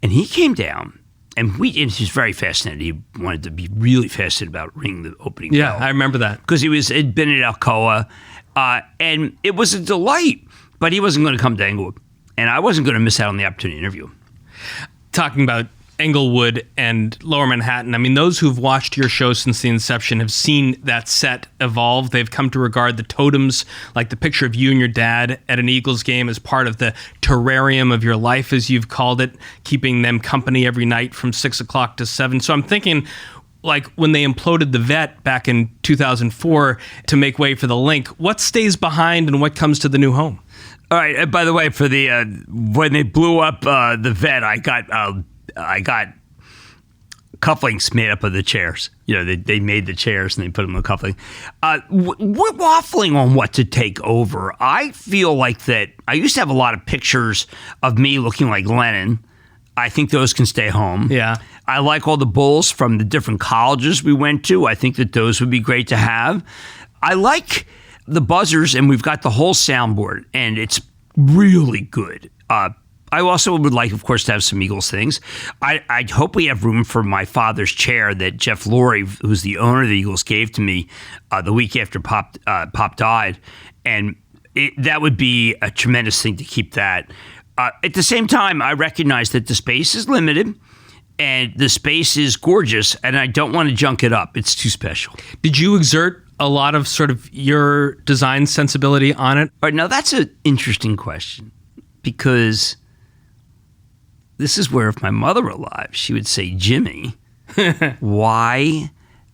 Speaker 3: And he came down, and he was very fascinated. He wanted to be really fascinated about ringing the opening bell.
Speaker 2: Yeah, I remember that.
Speaker 3: Because he'd been at Alcoa, and it was a delight, but he wasn't going to come to Englewood, and I wasn't going to miss out on the opportunity to interview him.
Speaker 2: Talking about Englewood and Lower Manhattan, I mean, those who've watched your show since the inception have seen that set evolve. They've come to regard the totems, like the picture of you and your dad at an Eagles game, as part of the terrarium of your life, as you've called it, keeping them company every night from 6 o'clock to 7. So I'm thinking, like when they imploded the Vet back in 2004 to make way for the Link, what stays behind and what comes to the new home?
Speaker 3: All right. By the way, for the when they blew up the Vet, I got cufflinks made up of the chairs. You know, they made the chairs and they put them in the cufflink. We're waffling on what to take over. I feel like that I used to have a lot of pictures of me looking like Lenin. I think those can stay home.
Speaker 2: Yeah.
Speaker 3: I like all the bulls from the different colleges we went to. I think that those would be great to have. I like the buzzers, and we've got the whole soundboard, and it's really good. I also would like, of course, to have some Eagles things. I hope we have room for my father's chair that Jeff Lurie, who's the owner of the Eagles, gave to me the week after Pop died. And that would be a tremendous thing to keep that. At the same time, I recognize that the space is limited and the space is gorgeous, and I don't want to junk it up. It's too special.
Speaker 2: Did you exert a lot of sort of your design sensibility on it?
Speaker 3: All right, now that's an interesting question, because this is where, if my mother were alive, she would say, Jimmy, why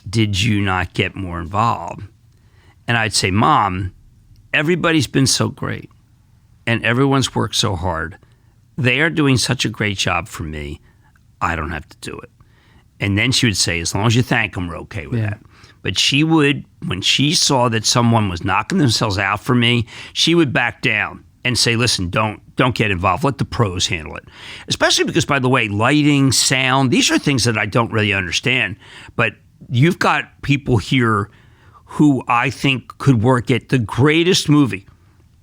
Speaker 3: did you not get more involved? And I'd say, Mom, everybody's been so great and everyone's worked so hard. They are doing such a great job for me. I don't have to do it. And then she would say, as long as you thank them, we're okay with that. But she would, when she saw that someone was knocking themselves out for me, she would back down and say, listen, don't get involved. Let the pros handle it. Especially because, by the way, lighting, sound, these are things that I don't really understand. But you've got people here who I think could work at the greatest movie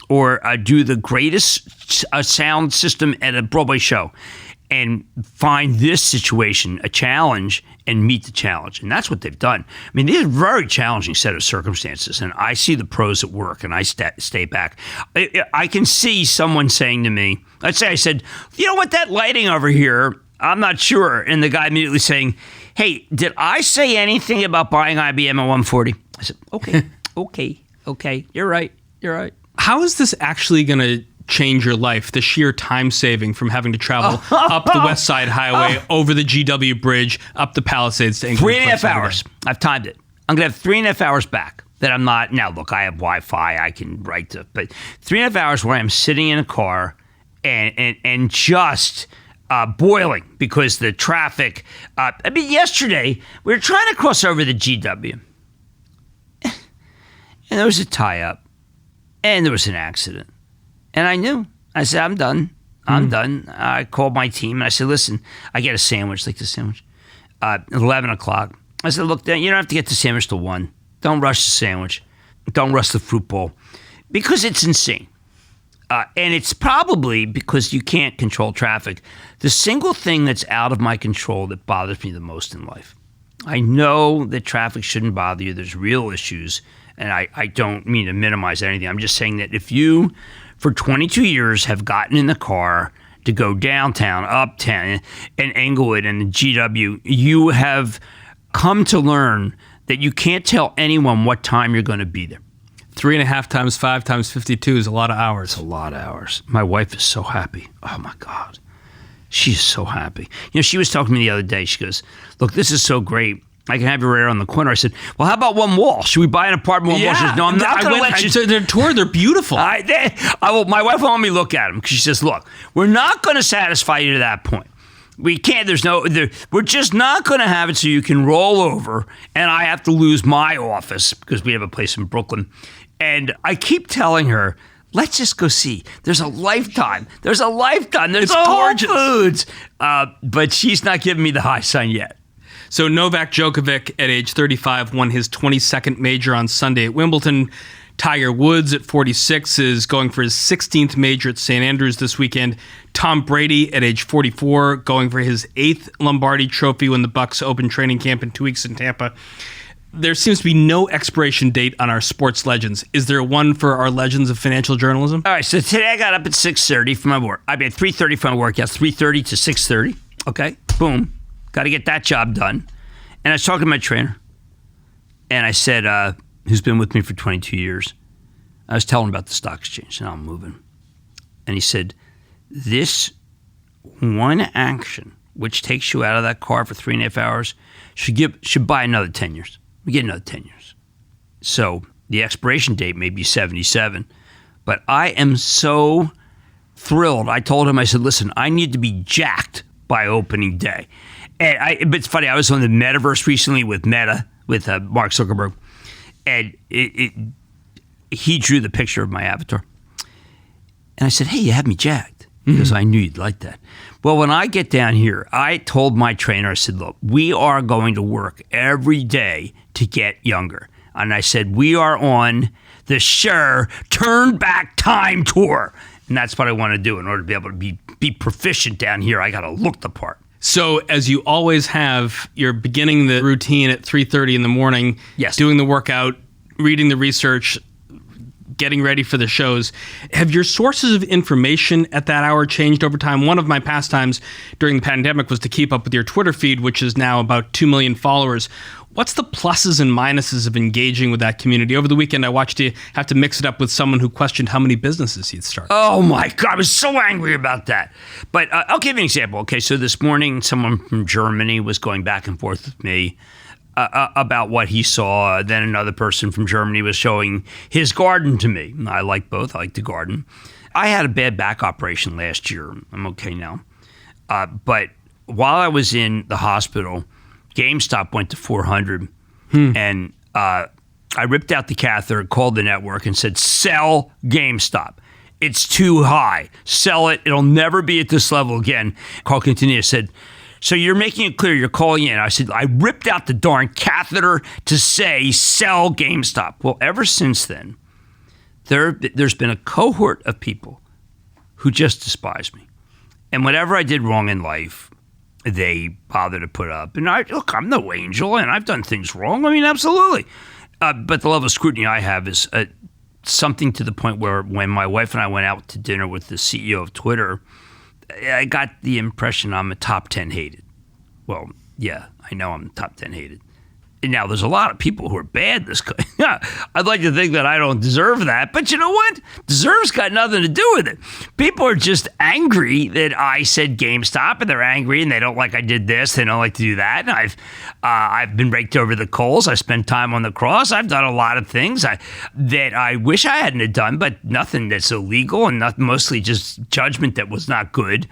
Speaker 3: or do the greatest sound system at a Broadway show and find this situation a challenge and meet the challenge. And that's what they've done. I mean, these are a very challenging set of circumstances, and I see the pros at work, and I stay back. I can see someone saying to me, let's say I said, you know what, that lighting over here, I'm not sure. And the guy immediately saying, hey, did I say anything about buying IBM at 140? I said, okay, you're right.
Speaker 2: How is this actually going to change your life, the sheer time saving from having to travel up the West Side Highway, over the GW Bridge, up the Palisades to England?
Speaker 3: 3.5 hours. I've timed it. I'm going to have 3.5 hours back that I'm not. Now, look, I have Wi-Fi. I can write to, but 3.5 hours where I'm sitting in a car and just boiling because the traffic. I mean, yesterday we were trying to cross over the GW, and there was a tie-up, and there was an accident. And I knew. I said, I'm done. I called my team and I said, listen, I get a sandwich, like the sandwich, 11 o'clock. I said, look, you don't have to get the sandwich till 1. Don't rush the sandwich. Don't rush the fruit bowl. Because it's insane. And it's probably because you can't control traffic. The single thing that's out of my control that bothers me the most in life. I know that traffic shouldn't bother you. There's real issues. And I don't mean to minimize anything. I'm just saying that if you, for 22 years, have gotten in the car to go downtown, uptown, and Englewood and the GW, you have come to learn that you can't tell anyone what time you're going to be there.
Speaker 2: 3.5 times 5 times 52 is a lot of hours.
Speaker 3: It's a lot of hours. My wife is so happy. Oh, my God. She's so happy. You know, she was talking to me the other day. She goes, look, this is so great. I can have you right around the corner. I said, well, how about one wall? Should we buy an apartment one wall? She says, no, I'm not going to let you.
Speaker 2: They're toured. They're beautiful.
Speaker 3: My wife won't let me look at them because she says, look, we're not going to satisfy you to that point. We can't. We're just not going to have it so you can roll over and I have to lose my office because we have a place in Brooklyn. And I keep telling her, let's just go see. There's a Lifetime. There's a Whole Foods. But she's not giving me the high sign yet.
Speaker 2: So Novak Djokovic at age 35 won his 22nd major on Sunday at Wimbledon. Tiger Woods at 46 is going for his 16th major at St. Andrews this weekend. Tom Brady at age 44 going for his 8th Lombardi Trophy when the Bucs open training camp in 2 weeks in Tampa. There seems to be no expiration date on our sports legends. Is there one for our legends of financial journalism?
Speaker 3: All right, so today I got up at 6:30 for my work. I mean, 3:30 for my workout, 3:30 to 6:30. Okay, boom. Got to get that job done. And I was talking to my trainer, and I said, who's been with me for 22 years. I was telling him about the stock exchange, and I'm moving. And he said, this one action, which takes you out of that car for 3.5 hours, should buy another 10 years. We get another 10 years. So the expiration date may be 77, but I am so thrilled. I told him, I said, listen, I need to be jacked by opening day. And but it's funny, I was on the metaverse recently with Meta, with Mark Zuckerberg, and he drew the picture of my avatar. And I said, hey, you have me jacked. Because I knew you'd like that. Well, when I get down here, I told my trainer, I said, look, we are going to work every day to get younger. And I said, we are on the Sure Turn Back Time Tour. And that's what I want to do in order to be able to be proficient down here. I got to look the part.
Speaker 2: So as you always have, you're beginning the routine at 3:30 in the morning,
Speaker 3: yes,
Speaker 2: doing the workout, reading the research, getting ready for the shows. Have your sources of information at that hour changed over time? One of my pastimes during the pandemic was to keep up with your Twitter feed, which is now about 2 million followers. What's the pluses and minuses of engaging with that community? Over the weekend, I watched you have to mix it up with someone who questioned how many businesses he'd started.
Speaker 3: Oh, my God. I was so angry about that. But I'll give you an example. Okay, so this morning, someone from Germany was going back and forth with me about what he saw. Then another person from Germany was showing his garden to me. I like both. I like to garden. I had a bad back operation last year. I'm okay now. But while I was in the hospital, GameStop went to 400, and I ripped out the catheter, called the network, and said, sell GameStop. It's too high. Sell it. It'll never be at this level again. Carl Quintanilla said, so you're making it clear you're calling in. I said, I ripped out the darn catheter to say, sell GameStop. Well, ever since then, there's been a cohort of people who just despise me. And whatever I did wrong in life, they bother to put up. And look, I'm no angel, and I've done things wrong. I mean, absolutely. But the level of scrutiny I have is something to the point where when my wife and I went out to dinner with the CEO of Twitter, I got the impression I'm a top 10 hated. Well, yeah, I know I'm top 10 hated. And now there's a lot of people who are bad this guy. I'd like to think that I don't deserve that, but you know what? Deserve's got nothing to do with it. People are just angry that I said GameStop, and they're angry and they don't like I did this, they don't like to do that. And I've been raked over the coals. I spent time on the cross. I've done a lot of things that I wish I hadn't have done, but nothing that's illegal, and mostly just judgment that was not good.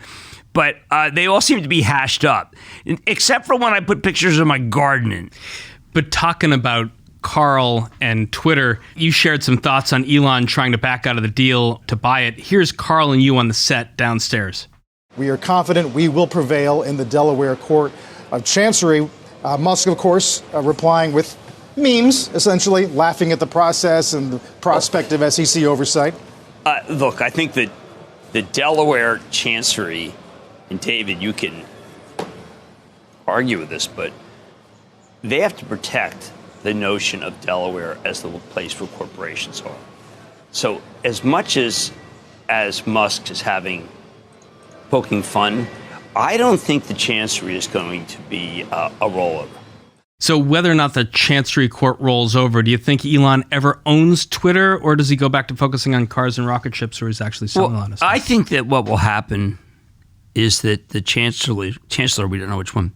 Speaker 3: But they all seem to be hashed up, except for when I put pictures of my gardening.
Speaker 2: But talking about Carl and Twitter, you shared some thoughts on Elon trying to back out of the deal to buy it. Here's Carl and you on the set downstairs.
Speaker 15: We are confident we will prevail in the Delaware Court of Chancery. Musk, of course, replying with memes, essentially, laughing at the process and the prospect of SEC oversight.
Speaker 14: Look, I think that the Delaware Chancery, and David, you can argue with this, but they have to protect the notion of Delaware as the place where corporations are. So as much as Musk is poking fun, I don't think the Chancery is going to be a rollover.
Speaker 2: So whether or not the Chancery Court rolls over, do you think Elon ever owns Twitter, or does he go back to focusing on cars and rocket ships, or he's actually selling on us?
Speaker 3: I think that what will happen is that the Chancellor, we don't know which one,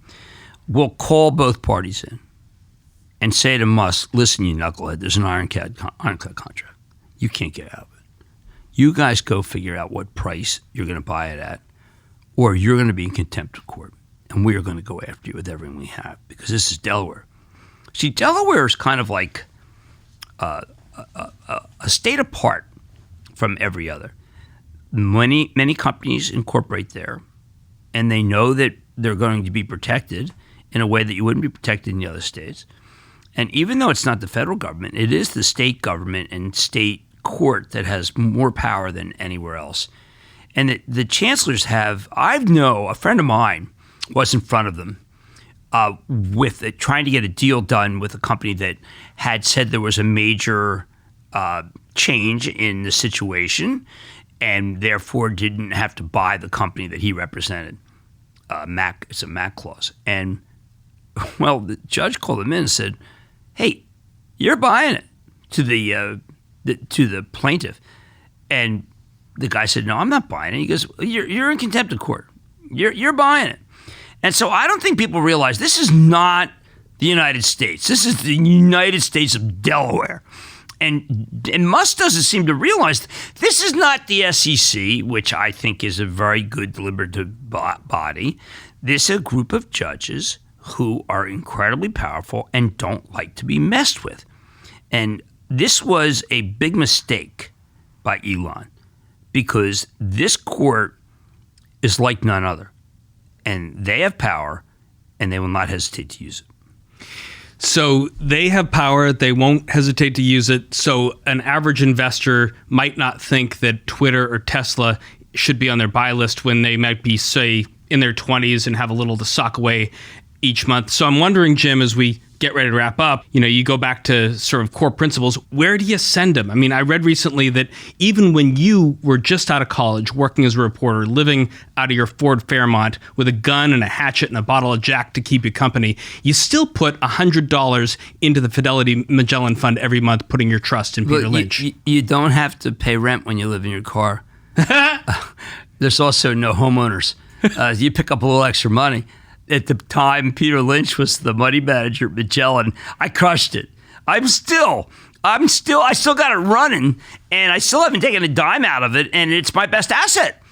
Speaker 3: will call both parties in and say to Musk, listen, you knucklehead, there's an ironclad contract. You can't get out of it. You guys go figure out what price you're going to buy it at, or you're going to be in contempt of court, and we are going to go after you with everything we have, because this is Delaware. See, Delaware is kind of like a state apart from every other. Many companies incorporate there, and they know that they're going to be protected in a way that you wouldn't be protected in the other states. And even though it's not the federal government, it is the state government and state court that has more power than anywhere else. And the chancellors have, a friend of mine was in front of them with it, trying to get a deal done with a company that had said there was a major change in the situation and therefore didn't have to buy the company that he represented. It's a MAC clause. And, well, the judge called him in and said, hey, you're buying it to the plaintiff. And the guy said, no, I'm not buying it. He goes, you're in contempt of court. You're buying it. And so I don't think people realize this is not the United States. This is the United States of Delaware. And Musk doesn't seem to realize this is not the SEC, which I think is a very good deliberative body. This is a group of judges who are incredibly powerful and don't like to be messed with. And this was a big mistake by Elon, because this court is like none other. And they have power, and they will not hesitate to use it.
Speaker 2: So they have power. They won't hesitate to use it. So an average investor might not think that Twitter or Tesla should be on their buy list when they might be, say, in their 20s and have a little to sock away each month. So I'm wondering, Jim, as we get ready to wrap up, you go back to sort of core principles. Where do you send them? I mean, I read recently that even when you were just out of college, working as a reporter, living out of your Ford Fairmont with a gun and a hatchet and a bottle of Jack to keep you company, you still put $100 into the Fidelity Magellan Fund every month, putting your trust in Peter Lynch.
Speaker 3: You don't have to pay rent when you live in your car. There's also no homeowners. You pick up a little extra money. At the time, Peter Lynch was the money manager at Magellan. I crushed it. I still got it running, and I still haven't taken a dime out of it, and it's my best asset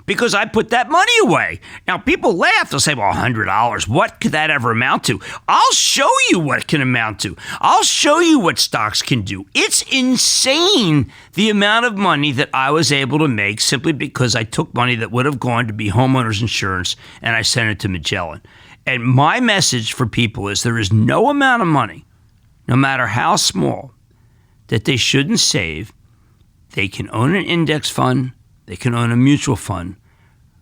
Speaker 3: because I put that money away. Now, people laugh. They'll say, well, $100, what could that ever amount to? I'll show you what it can amount to. I'll show you what stocks can do. It's insane, the amount of money that I was able to make simply because I took money that would have gone to be homeowners insurance and I sent it to Magellan. And my message for people is there is no amount of money, no matter how small, that they shouldn't save. They can own an index fund. They can own a mutual fund,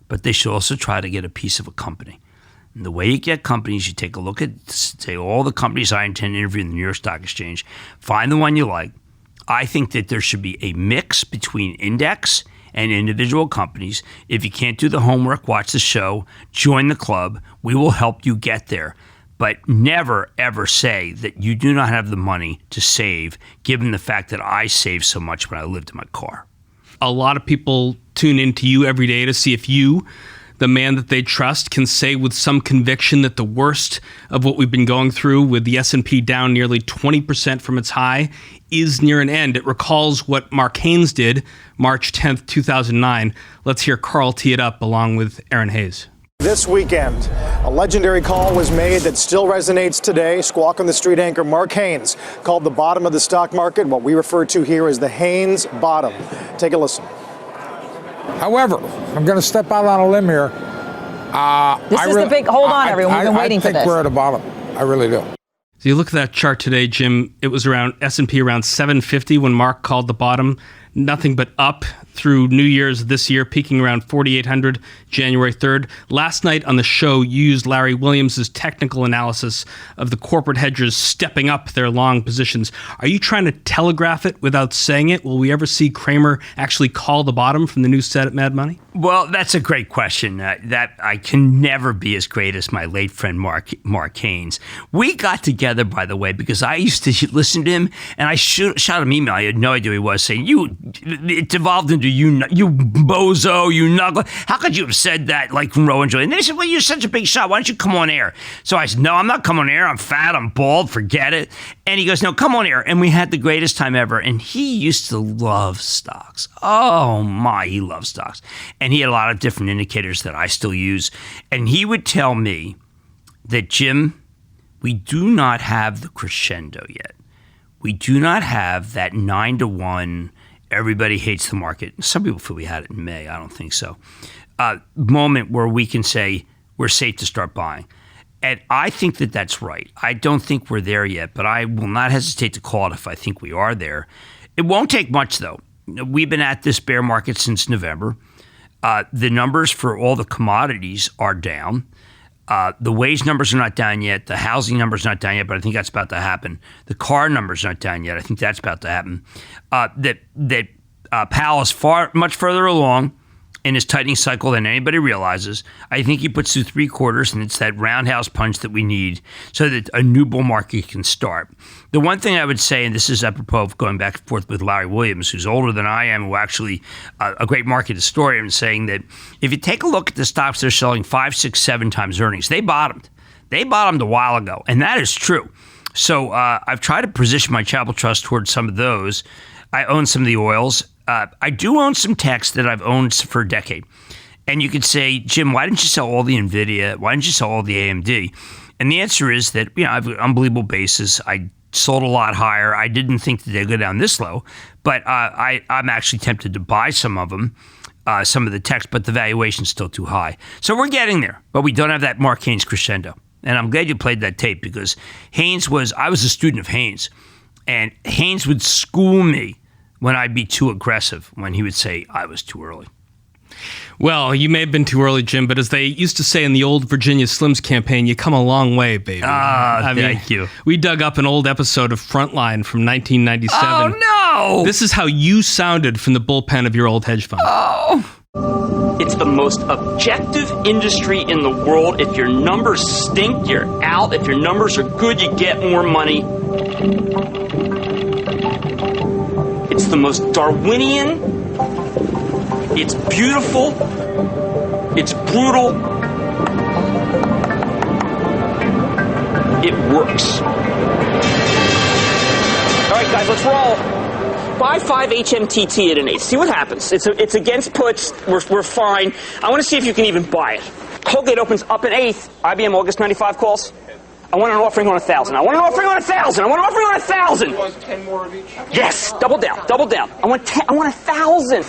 Speaker 3: but they should also try to get a piece of a company. And the way you get companies, you take a look at, say, all the companies I intend to interview in the New York Stock Exchange, find the one you like. I think that there should be a mix between index and individual companies. If you can't do the homework, watch the show, join the club. We will help you get there. But never, ever say that you do not have the money to save, given the fact that I saved so much when I lived in my car.
Speaker 2: A lot of people tune into you every day to see if you, the man that they trust, can say with some conviction that the worst of what we've been going through, with the S&P down nearly 20% from its high, is near an end. It recalls what Mark Haynes did March 10th, 2009. Let's hear Carl tee it up along with Aaron Hayes.
Speaker 15: This weekend, a legendary call was made that still resonates today. Squawk on the Street anchor Mark Haynes called the bottom of the stock market what we refer to here as the Haynes bottom. Take a listen.
Speaker 16: However, I'm going to step out on a limb here.
Speaker 17: This is the big, hold on, everyone. We've been waiting for this.
Speaker 16: I think we're at a bottom. I really do.
Speaker 2: So you look at that chart today, Jim, it was around S&P around 750 when Mark called the bottom. Nothing but up through New Year's this year, peaking around 4,800 January 3rd. Last night on the show, you used Larry Williams' technical analysis of the corporate hedgers stepping up their long positions. Are you trying to telegraph it without saying it? Will we ever see Cramer actually call the bottom from the new set at Mad Money?
Speaker 3: Well, that's a great question. That I can never be as great as my late friend Mark Haynes. We got together, by the way, because I used to listen to him, and I shot him an email. I had no idea who he was, saying, you it devolved into you bozo, you knuckle. How could you have said that like from Roe and Julie? And they said, well, you're such a big shot. Why don't you come on air? So I said, no, I'm not coming on air. I'm fat. I'm bald. Forget it. And he goes, no, come on air. And we had the greatest time ever. And he used to love stocks. Oh my, he loves stocks. And he had a lot of different indicators that I still use. And he would tell me that, Jim, we do not have the crescendo yet. We do not have that 9-to-1, everybody hates the market. Some people feel we had it in May. I don't think so. Moment where we can say we're safe to start buying. And I think that that's right. I don't think we're there yet, but I will not hesitate to call it if I think we are there. It won't take much, though. We've been at this bear market since November. The numbers for all the commodities are down. The wage numbers are not down yet. The housing numbers are not down yet, but I think that's about to happen. The car numbers are not down yet. I think that's about to happen. Powell is much further along in his tightening cycle than anybody realizes. I think he puts through 3 quarters, and it's that roundhouse punch that we need so that a new bull market can start. The one thing I would say, and this is apropos of going back and forth with Larry Williams, who's older than I am, who actually a great market historian, saying that if you take a look at the stocks they're selling 5, 6, 7 times earnings, they bottomed. They bottomed a while ago, and that is true. So I've tried to position my Chapel Trust towards some of those. I own some of the oils. I do own some techs that I've owned for a decade. And you could say, Jim, why didn't you sell all the NVIDIA? Why didn't you sell all the AMD? And the answer is that, I have an unbelievable basis. I sold a lot higher. I didn't think that they'd go down this low, but I'm actually tempted to buy some of them, some of the techs, but the valuation's still too high. So we're getting there, but we don't have that Mark Haynes crescendo. And I'm glad you played that tape because I was a student of Haynes, and Haynes would school me when I'd be too aggressive, when he would say I was too early.
Speaker 2: Well, you may have been too early, Jim, but as they used to say in the old Virginia Slims campaign, you come a long way, baby.
Speaker 3: Thank you.
Speaker 2: We dug up an old episode of Frontline from 1997.
Speaker 3: Oh, no!
Speaker 2: This is how you sounded from the bullpen of your old hedge fund.
Speaker 14: Oh! It's the most objective industry in the world. If your numbers stink, you're out. If your numbers are good, you get more money. It's the most Darwinian. It's beautiful. It's brutal. It works. All right, guys, let's roll. Buy 5 HMTT at an 8. See what happens. It's against puts. We're fine. I want to see if you can even buy it. Colgate opens up an 8th. IBM August 95 calls. I want an offering on 1,000. I want an offering on 1,000. I want an offering on 1,000.
Speaker 4: You want 10 more of each?
Speaker 14: Yes, double down, double down. I want 1,000.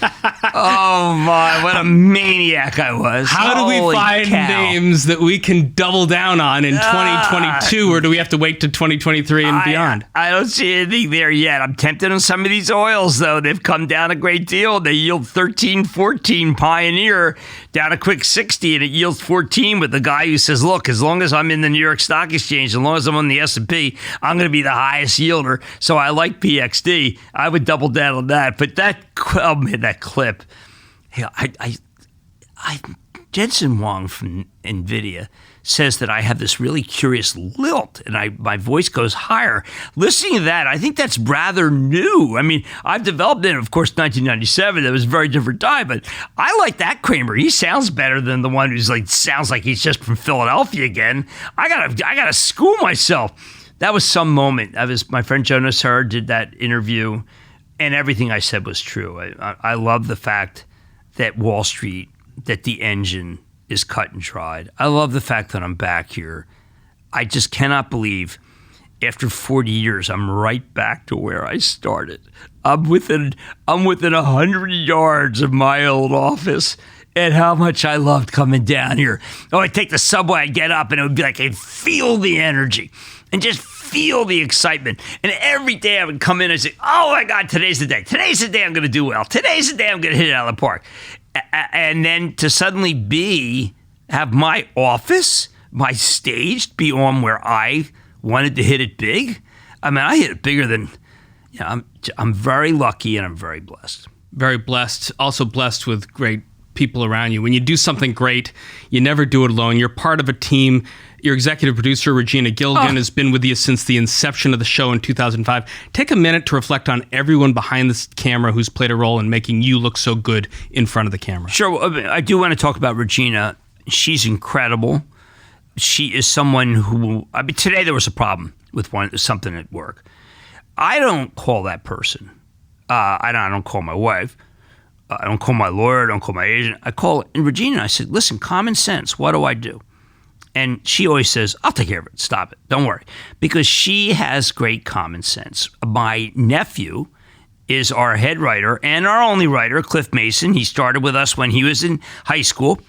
Speaker 3: Oh my, what a maniac I was.
Speaker 2: How do we find names that we can double down on in 2022, or do we have to wait to 2023 and beyond?
Speaker 3: I don't see anything there yet. I'm tempted on some of these oils, though. They've come down a great deal. They yield 13, 14. Pioneer down a quick 60, and it yields 14 with the guy who says, look, as long as I'm in the New York Stock Exchange, as long as I'm on the S&P, I'm going to be the highest yielder. So I like PXD. I would double down on that. But that clip, Jensen Huang from NVIDIA says that I have this really curious lilt and my voice goes higher. Listening to that, I think that's rather new. I mean, I've developed it, of course, 1997. That was a very different time, but I like that Cramer. He sounds better than the one who's sounds like he's just from Philadelphia again. I gotta school myself. That was some moment. My friend Jonas Hurd did that interview, and everything I said was true. I love the fact that Wall Street, that the engine is cut and dried. I love the fact that I'm back here. I just cannot believe after 40 years, I'm right back to where I started. I'm within 100 yards of my old office, and how much I loved coming down here. Oh, I'd take the subway, I'd get up, and it would be like I feel the energy and just feel the excitement. And every day I would come in and say, oh my God, today's the day. Today's the day I'm going to do well. Today's the day I'm going to hit it out of the park. And then to suddenly have my office, my stage be on where I wanted to hit it big. I mean, I hit it bigger than, I'm very lucky and I'm very blessed.
Speaker 2: Very blessed. Also blessed with great people around you. When you do something great, you never do it alone. You're part of a team. Your executive producer, Regina Gilligan, has been with you since the inception of the show in 2005. Take a minute to reflect on everyone behind this camera who's played a role in making you look so good in front of the camera.
Speaker 3: Sure. I do want to talk about Regina. She's incredible. She is someone who, today there was a problem with something at work. I don't call that person. I don't call my wife. I don't call my lawyer. I don't call my agent. I call Regina. I said, listen, common sense. What do I do? And she always says, I'll take care of it. Stop it. Don't worry. Because she has great common sense. My nephew is our head writer and our only writer, Cliff Mason. He started with us when he was in high school.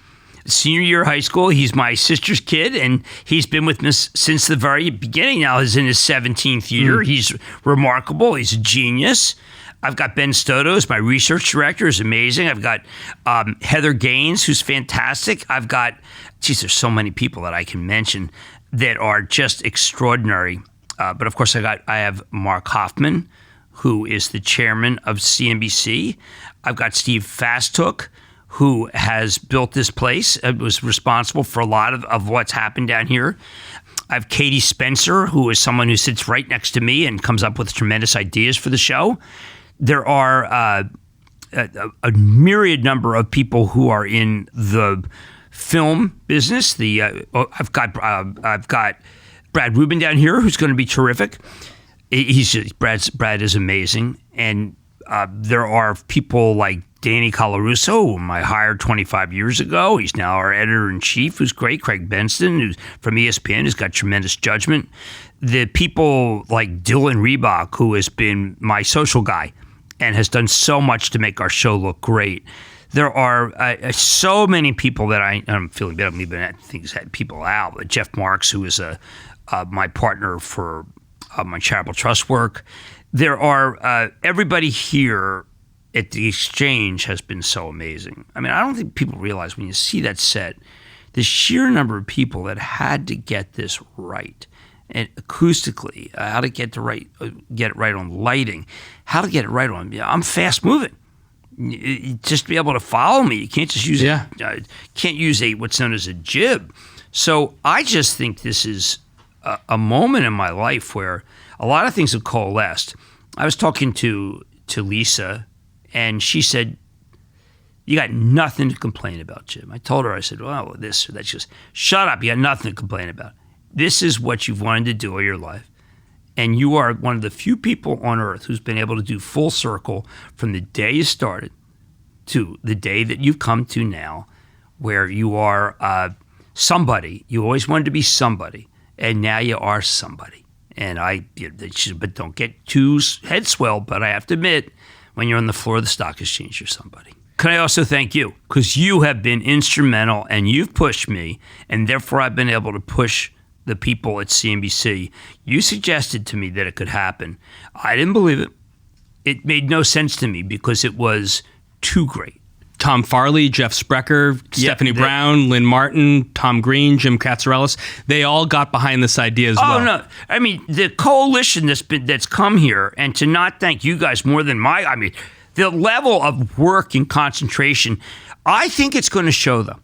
Speaker 3: Senior year of high school. He's my sister's kid, and he's been with me since the very beginning. Now he's in his 17th year. He's remarkable. He's a genius. I've got Ben Stotos, my research director, is amazing. I've got Heather Gaines, who's fantastic. I've got, there's so many people that I can mention that are just extraordinary. But of course, I have Mark Hoffman, who is the chairman of CNBC. I've got Steve Fastook, who has built this place, was responsible for a lot of what's happened down here. I have Katie Spencer, who is someone who sits right next to me and comes up with tremendous ideas for the show. There are a myriad number of people who are in the film business. I've got Brad Rubin down here, who's going to be terrific. Brad is amazing, and there are people like Danny Colarusso, whom I hired 25 years ago. He's now our editor-in-chief, who's great. Craig Benston, who's from ESPN, who's got tremendous judgment. The people like Dylan Reebok, who has been my social guy and has done so much to make our show look great. There are so many people that I'm feeling bad. I'm leaving things had people out. But Jeff Marks, who is my partner for my charitable trust work. There are everybody here at the exchange has been so amazing. I mean, I don't think people realize when you see that set, the sheer number of people that had to get this right, and acoustically, how to get it right on lighting, how to get it right on. I'm fast moving. Just to be able to follow me, you can't just use can't use what's known as a jib. So I just think this is a moment in my life where a lot of things have coalesced. I was talking to Lisa, and she said, "You got nothing to complain about, Jim." I told her, I said, "Well, this or that." She goes, "Shut up! You got nothing to complain about. This is what you've wanted to do all your life, and you are one of the few people on earth who's been able to do full circle from the day you started to the day that you've come to now, where you are somebody. You always wanted to be somebody, and now you are somebody." And but don't get too head swelled. But I have to admit, when you're on the floor of the stock exchange, you're somebody. Can I also thank you? Because you have been instrumental, and you've pushed me, and therefore I've been able to push the people at CNBC. You suggested to me that it could happen. I didn't believe it. It made no sense to me because it was too great.
Speaker 2: Tom Farley, Jeff Sprecher, Stephanie Brown, Lynn Martin, Tom Green, Jim Katsarelis, they all got behind this idea as well.
Speaker 3: Oh, no. I mean, the coalition that's come here, and to not thank you guys more than the level of work and concentration, I think it's going to show them.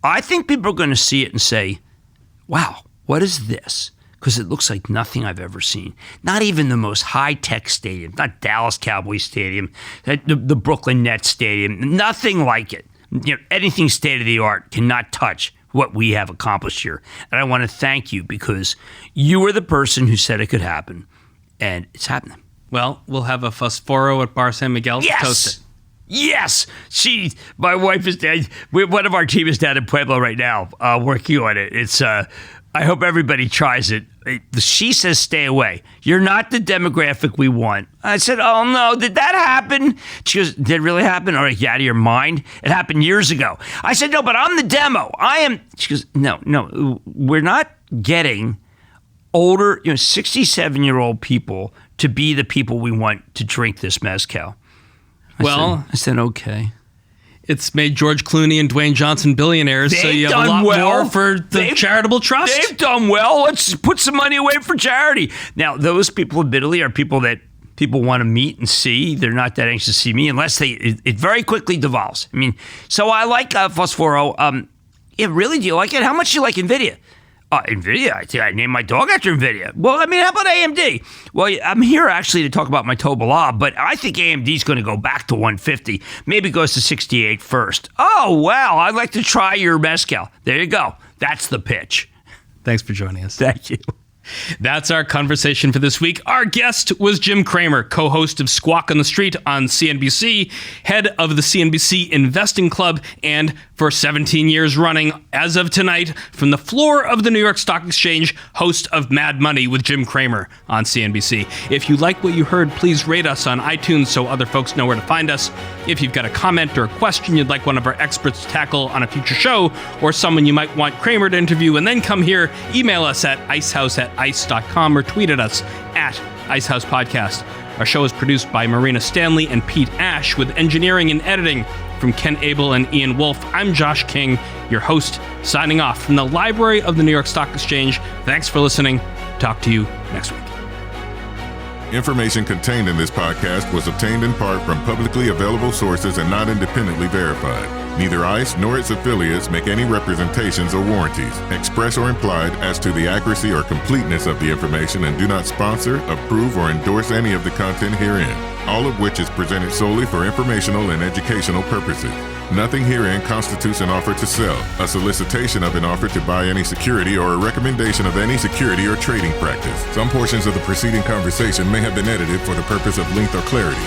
Speaker 3: I think people are going to see it and say, wow, what is this? Because it looks like nothing I've ever seen. Not even the most high-tech stadium, not Dallas Cowboys Stadium, the Brooklyn Nets Stadium, nothing like it. Anything state-of-the-art cannot touch what we have accomplished here. And I want to thank you because you were the person who said it could happen, and it's happening.
Speaker 2: Well, we'll have a Fosforo at Bar San Miguel to toast it.
Speaker 3: Yes! My wife is dead. One of our team is down in Pueblo right now working on it. It's... I hope everybody tries it. She says stay away. You're not the demographic we want. I said, oh, no, did that happen? She goes, did it really happen? All right, you out of your mind? It happened years ago. I said, no, but I'm the demo. I am. She goes, no, we're not getting older, 67-year-old people to be the people we want to drink this mezcal. I said, okay.
Speaker 2: It's made George Clooney and Dwayne Johnson billionaires, so you have a lot more for the charitable trust.
Speaker 3: They've done well. Let's put some money away for charity. Now, those people, admittedly, are people that people want to meet and see. They're not that anxious to see me unless it very quickly devolves. I mean, so I like Fosforo. Yeah, really? Do you like it? How much do you like NVIDIA? NVIDIA? I think I named my dog after NVIDIA. Well, I mean, how about AMD? Well, I'm here actually to talk about my Tobola, but I think AMD's going to go back to 150. Maybe goes to 68 first. Oh, wow. I'd like to try your mezcal. There you go. That's the pitch.
Speaker 2: Thanks for joining us.
Speaker 3: Thank you.
Speaker 2: That's our conversation for this week. Our guest was Jim Cramer, co-host of Squawk on the Street on CNBC, head of the CNBC Investing Club, and for 17 years running, as of tonight, from the floor of the New York Stock Exchange, host of Mad Money with Jim Cramer on CNBC. If you like what you heard, please rate us on iTunes so other folks know where to find us. If you've got a comment or a question you'd like one of our experts to tackle on a future show, or someone you might want Cramer to interview and then come here, email us at icehouse@ice.com or tweet at us at Icehouse Podcast. Our show is produced by Marina Stanley and Pete Ash, with engineering and editing from Ken Abel and Ian Wolfe. I'm Josh King, your host, signing off from the library of the New York Stock Exchange. Thanks for listening. Talk to you next week.
Speaker 1: Information contained in this podcast was obtained in part from publicly available sources and not independently verified. Neither ICE nor its affiliates make any representations or warranties, express or implied, as to the accuracy or completeness of the information, and do not sponsor, approve, or endorse any of the content herein, all of which is presented solely for informational and educational purposes. Nothing herein constitutes an offer to sell, a solicitation of an offer to buy any security, or a recommendation of any security or trading practice. Some portions of the preceding conversation may have been edited for the purpose of length or clarity.